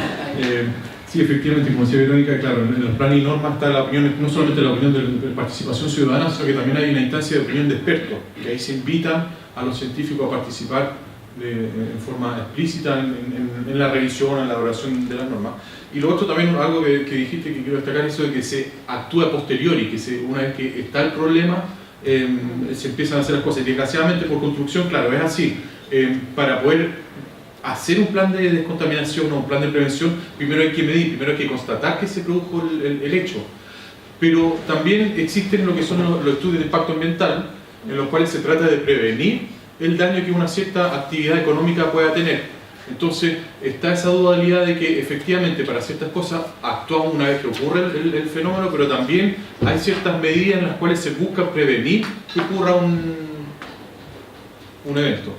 Sí, efectivamente, como decía Verónica, claro, en los planes y normas está la opinión, no solamente la opinión de participación ciudadana, sino que también hay una instancia de opinión de expertos, que ahí se invitan a los científicos a participar en forma explícita en la revisión, en la elaboración de las normas. Y lo otro también, algo que dijiste que quiero destacar, eso de que se actúa a posteriori, que una vez que está el problema, se empiezan a hacer las cosas. Y desgraciadamente por construcción, claro, es así. Para poder hacer un plan de descontaminación o un plan de prevención, primero hay que medir, primero hay que constatar que se produjo el hecho. Pero también existen lo que son los estudios de impacto ambiental, en los cuales se trata de prevenir el daño que una cierta actividad económica pueda tener. Entonces está esa dualidad de que efectivamente para ciertas cosas actuamos una vez que ocurre el fenómeno, pero también hay ciertas medidas en las cuales se busca prevenir que ocurra un evento.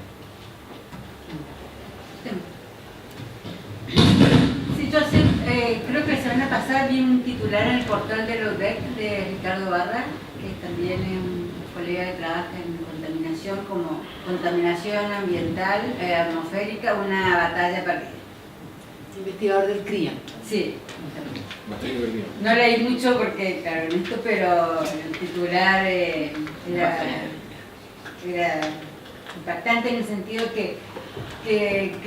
Sí, yo creo que la semana pasada vi un titular en el portal de la UDEC de Ricardo Barra, que también es un colega que trabaja en contaminación, como contaminación ambiental, atmosférica, una batalla perdida. Investigador del CRIA. Sí. No leí mucho porque, claro, en esto, pero el titular era impactante en el sentido que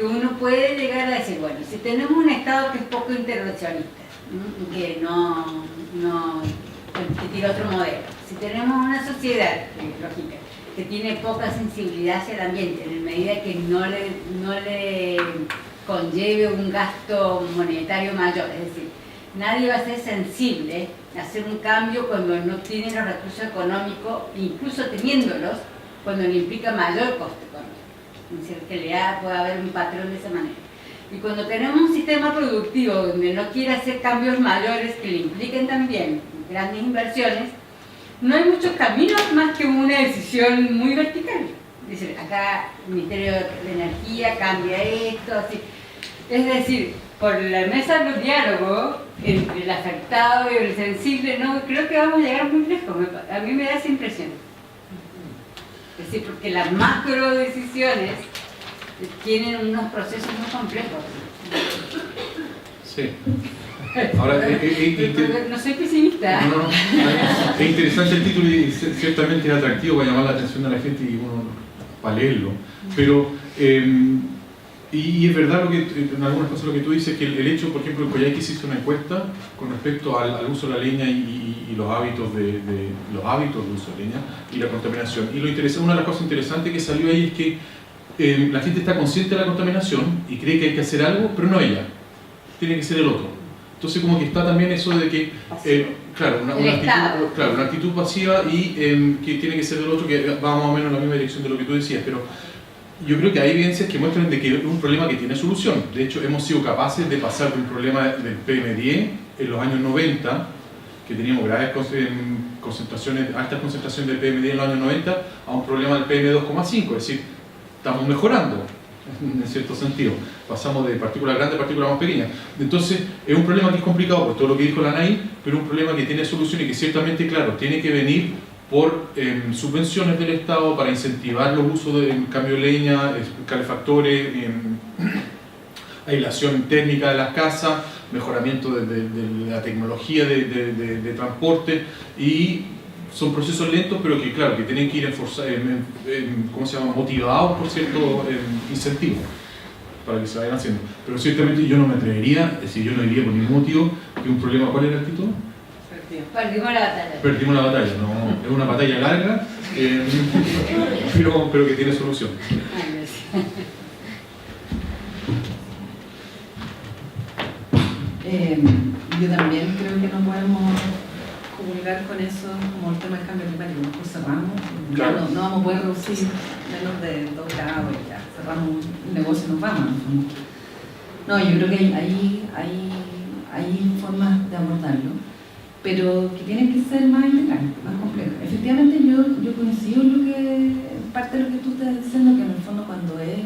uno puede llegar a decir, bueno, si tenemos un Estado que es poco intervencionista, que que tiene otro modelo, si tenemos una sociedad, lógica, que tiene poca sensibilidad hacia el ambiente, en medida que no le conlleve un gasto monetario mayor, es decir, nadie va a ser sensible a hacer un cambio cuando no tiene los recursos económicos, incluso teniéndolos, cuando le implica mayor costo económico. Es decir, que puede haber un patrón de esa manera. Y cuando tenemos un sistema productivo donde no quiere hacer cambios mayores que le impliquen también grandes inversiones, no hay muchos caminos más que una decisión muy vertical. Es decir, acá el Ministerio de Energía cambia esto, así. Es decir, por la mesa de diálogo entre el afectado y el sensible, no creo que vamos a llegar muy lejos. A mí me da esa impresión. Es decir, porque las macro decisiones tienen unos procesos muy complejos. Sí. Ahora, no soy pesimista. No, es interesante el título y ciertamente es atractivo para llamar la atención de la gente y uno para leerlo. Pero, y es verdad en algunas cosas lo que tú dices, que el hecho, por ejemplo, en Coyhaique se hizo una encuesta con respecto al uso de la leña y los hábitos de uso de leña y la contaminación. Y una de las cosas interesantes que salió ahí es que la gente está consciente de la contaminación y cree que hay que hacer algo, pero no ella, tiene que ser el otro. Entonces como que está también eso de que, una actitud pasiva y que tiene que ser el otro, que va más o menos en la misma dirección de lo que tú decías, pero yo creo que hay evidencias que muestran de que es un problema que tiene solución. De hecho, hemos sido capaces de pasar de un problema del PM10 en los años 90, que teníamos graves altas concentraciones del PM10 en los años 90, a un problema del PM2,5, es decir, estamos mejorando en cierto sentido. pasamos de partículas grandes a partículas más pequeñas. Entonces, es un problema que es complicado por todo lo que dijo la Anaí, pero un problema que tiene solución y que ciertamente, claro, tiene que venir por subvenciones del Estado para incentivar los usos de cambio de leña, calefactores, aislación térmica de las casas, mejoramiento de la tecnología de transporte, y son procesos lentos, pero que claro, que tienen que ir motivados por ciertos incentivos para que se vayan haciendo. Pero ciertamente yo no me atrevería, es decir, yo no diría por ningún motivo que un problema. ¿Cuál era el título? Perdimos la batalla. Perdimos la batalla, no, es una batalla larga, pero que tiene solución. Yo también creo que no podemos comulgar con eso como el tema del cambio climático. Nosotros cerramos, Claro. no vamos a poder reducir menos de 2 grados, ya cerramos un negocio y nos vamos. No, yo creo que hay formas de abordarlo, pero que tienen que ser más integrales, más complejas. Efectivamente, yo coincido en lo que, parte de lo que tú estás diciendo, que en el fondo cuando es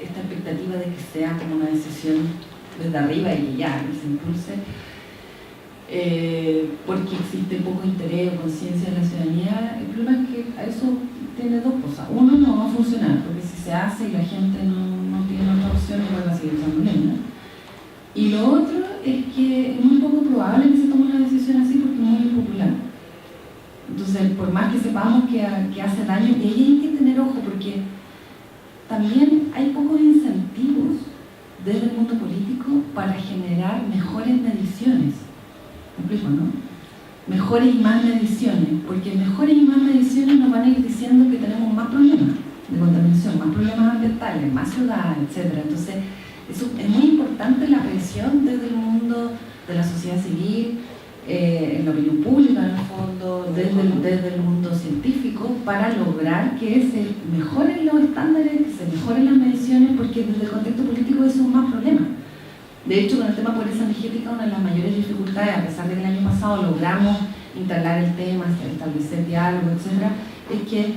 esta expectativa de que sea como una decisión desde arriba y que ya se impulse, porque existe poco interés o conciencia de la ciudadanía. El problema es que a eso tiene dos cosas. Uno, no va a funcionar, porque si se hace y la gente no tiene otra opción, igual va a seguir usando leña. Y lo otro es que es muy poco probable que se tome una decisión así porque es muy impopular. Entonces, por más que sepamos que hace daño, y ahí hay que tener ojo, porque también hay pocos incentivos desde el mundo político para generar mejores mediciones. ¿Me explico, no? Mejores y más mediciones, porque mejores y más mediciones nos van a ir diciendo que tenemos más problemas de contaminación, más problemas ambientales, más ciudad, etc. Entonces, eso es muy importante, la presión desde el mundo de la sociedad civil, en la opinión pública, en el fondo, desde el mundo científico, para lograr que se mejoren los estándares, que se mejoren las mediciones, porque desde el contexto político eso es más problema. De hecho, con el tema pobreza energética, una de las mayores dificultades, a pesar de que el año pasado logramos instalar el tema, establecer diálogo, etc., es que,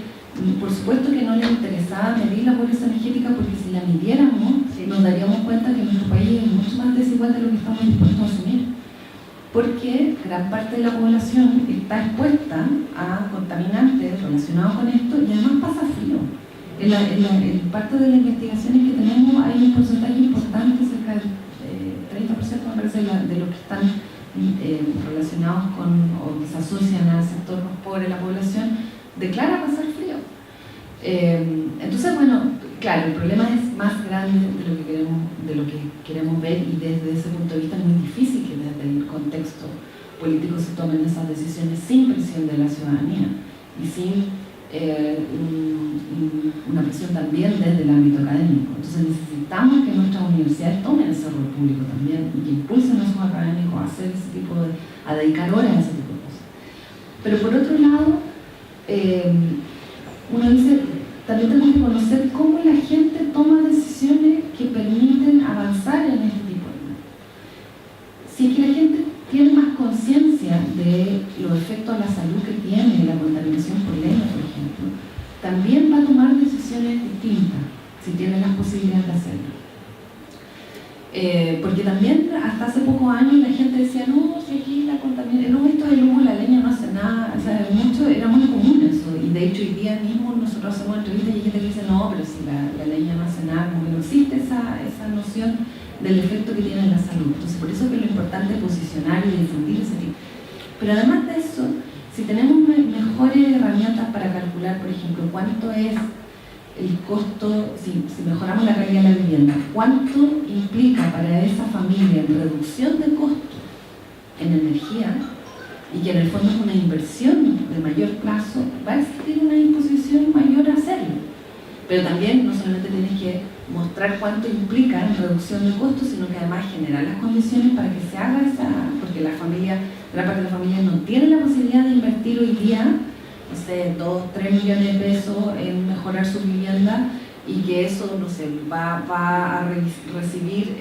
por supuesto que no les interesaba medir la pobreza energética, porque si la midiéramos, nos daríamos cuenta que nuestro país es mucho más desigual de lo que estamos dispuestos a asumir. Porque gran parte de la población está expuesta a contaminantes relacionados con esto y además pasa frío. En parte de las investigaciones que tenemos hay un porcentaje importante, cerca del 30% me parece, de los que están relacionados con o que se asocian al sector más pobre de la población, declara pasar frío. Entonces, bueno, claro, el problema es más grande de lo que queremos ver, y desde ese punto de vista es muy difícil que desde el contexto político se tomen esas decisiones sin presión de la ciudadanía y sin una presión también desde el ámbito académico. Entonces necesitamos que nuestras universidades tomen ese rol público también y que impulsen a sus académicos a hacer ese tipo a dedicar horas a ese tipo de cosas. Pero por otro lado, uno dice, también tenemos que conocer cómo la gente toma decisiones que permiten avanzar en este tipo de temas. Si es que la gente tiene más conciencia de los efectos a la salud que tiene la contaminación por leña, por ejemplo, también va a tomar decisiones distintas, si tiene las posibilidades de hacerlo. Porque también hasta hace pocos años la gente decía, no, si aquí la contaminación, no, esto del humo de la leña no hace nada, o sea, era muy común eso, y de hecho hoy día mismo nosotros hacemos entrevistas y hay gente que dice, no, pero si la leña no hace nada, como que no existe esa noción del efecto que tiene en la salud. Entonces por eso es que lo importante es posicionar y difundir ese tipo. Pero además de eso, si tenemos mejores herramientas para calcular, por ejemplo, cuánto es el costo, si mejoramos la calidad de la vivienda, cuánto implica para esa familia en reducción de costos en energía, y que en el fondo es una inversión de mayor plazo, va a existir una disposición mayor a hacerlo. Pero también no solamente tienes que mostrar cuánto implica en reducción de costos, sino que además generar las condiciones para que se haga porque gran parte de la familia no tiene la posibilidad de invertir hoy día, no sé, 2, 3 millones de pesos en mejorar su vivienda, y que eso, no sé, va a recibir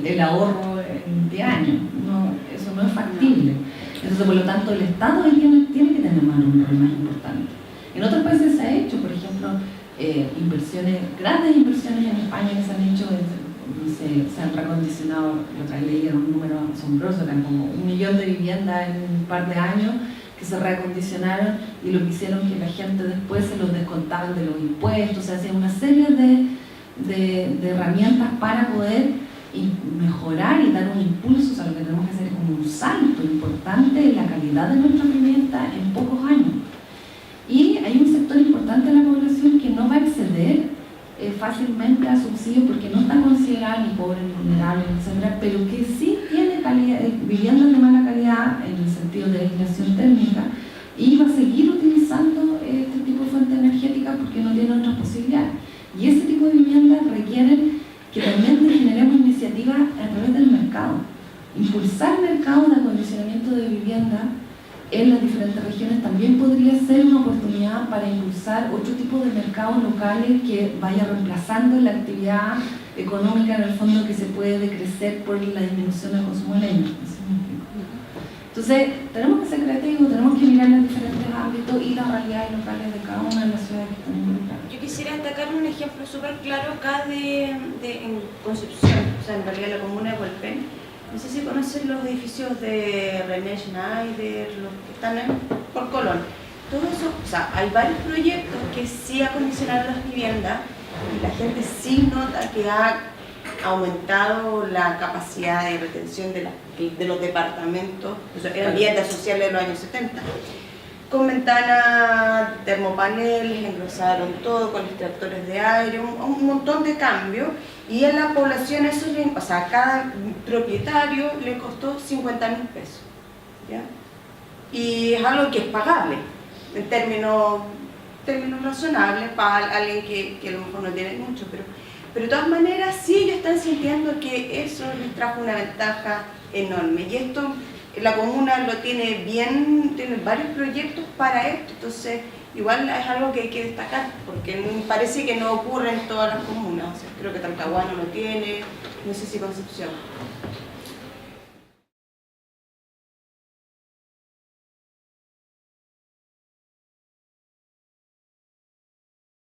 el ahorro en 10 años. No, eso no es factible. Entonces, por lo tanto, el Estado tiene que tener un rol más importante. En otros países se ha hecho, por ejemplo, grandes inversiones en España que se han hecho, se han recondicionado, la otra vez leí un número asombroso, eran como 1 millón de viviendas en un par de años que se reacondicionaron, y lo que hicieron que la gente después se los descontaban de los impuestos, o sea, hacían una serie de herramientas para poder mejorar y dar un impulso. O sea, lo que tenemos que hacer es como un salto importante en la calidad de nuestra vivienda en pocos años. Y hay un sector importante de la población que no va a acceder fácilmente a subsidios porque no está considerado ni pobre ni vulnerable, etc., pero que sí tiene viviendas de mala calidad en el sentido de aislación térmica, y va a seguir utilizando este tipo de fuente energética porque no tiene otras posibilidades. Y ese tipo de viviendas requieren que también generemos iniciativas a través del mercado. Impulsar mercados de acondicionamiento de vivienda en las diferentes regiones también podría ser una oportunidad para impulsar otro tipo de mercados locales que vaya reemplazando la actividad económica en el fondo que se puede decrecer por la disminución del consumo de leña. Entonces, tenemos que ser creativos, tenemos que mirar los diferentes ámbitos y las realidades locales de cada una de las ciudades que están involucradas. Yo quisiera destacar un ejemplo súper claro acá en Concepción, o sea, en realidad la comuna de Hualpén. No sé si conocen los edificios de René Schneider, los que están por Colón. Todo eso, o sea, hay varios proyectos que sí acondicionaron las viviendas y la gente sí nota que ha aumentado la capacidad de retención de los departamentos, o sea, eran viviendas sociales de los años 70. Con ventanas, termopaneles, engrosaron todo con extractores de aire, un montón de cambios, y en la población eso, o sea, a cada propietario le costó 50.000 pesos, ¿ya? Y es algo que es pagable, en términos razonables para alguien que a lo mejor no tiene mucho, pero de todas maneras sí ellos están sintiendo que eso les trajo una ventaja enorme, y esto la comuna lo tiene bien, tiene varios proyectos para esto, entonces igual es algo que hay que destacar, porque parece que no ocurre en todas las comunas. O sea, creo que Talcahuano lo tiene, no sé si Concepción.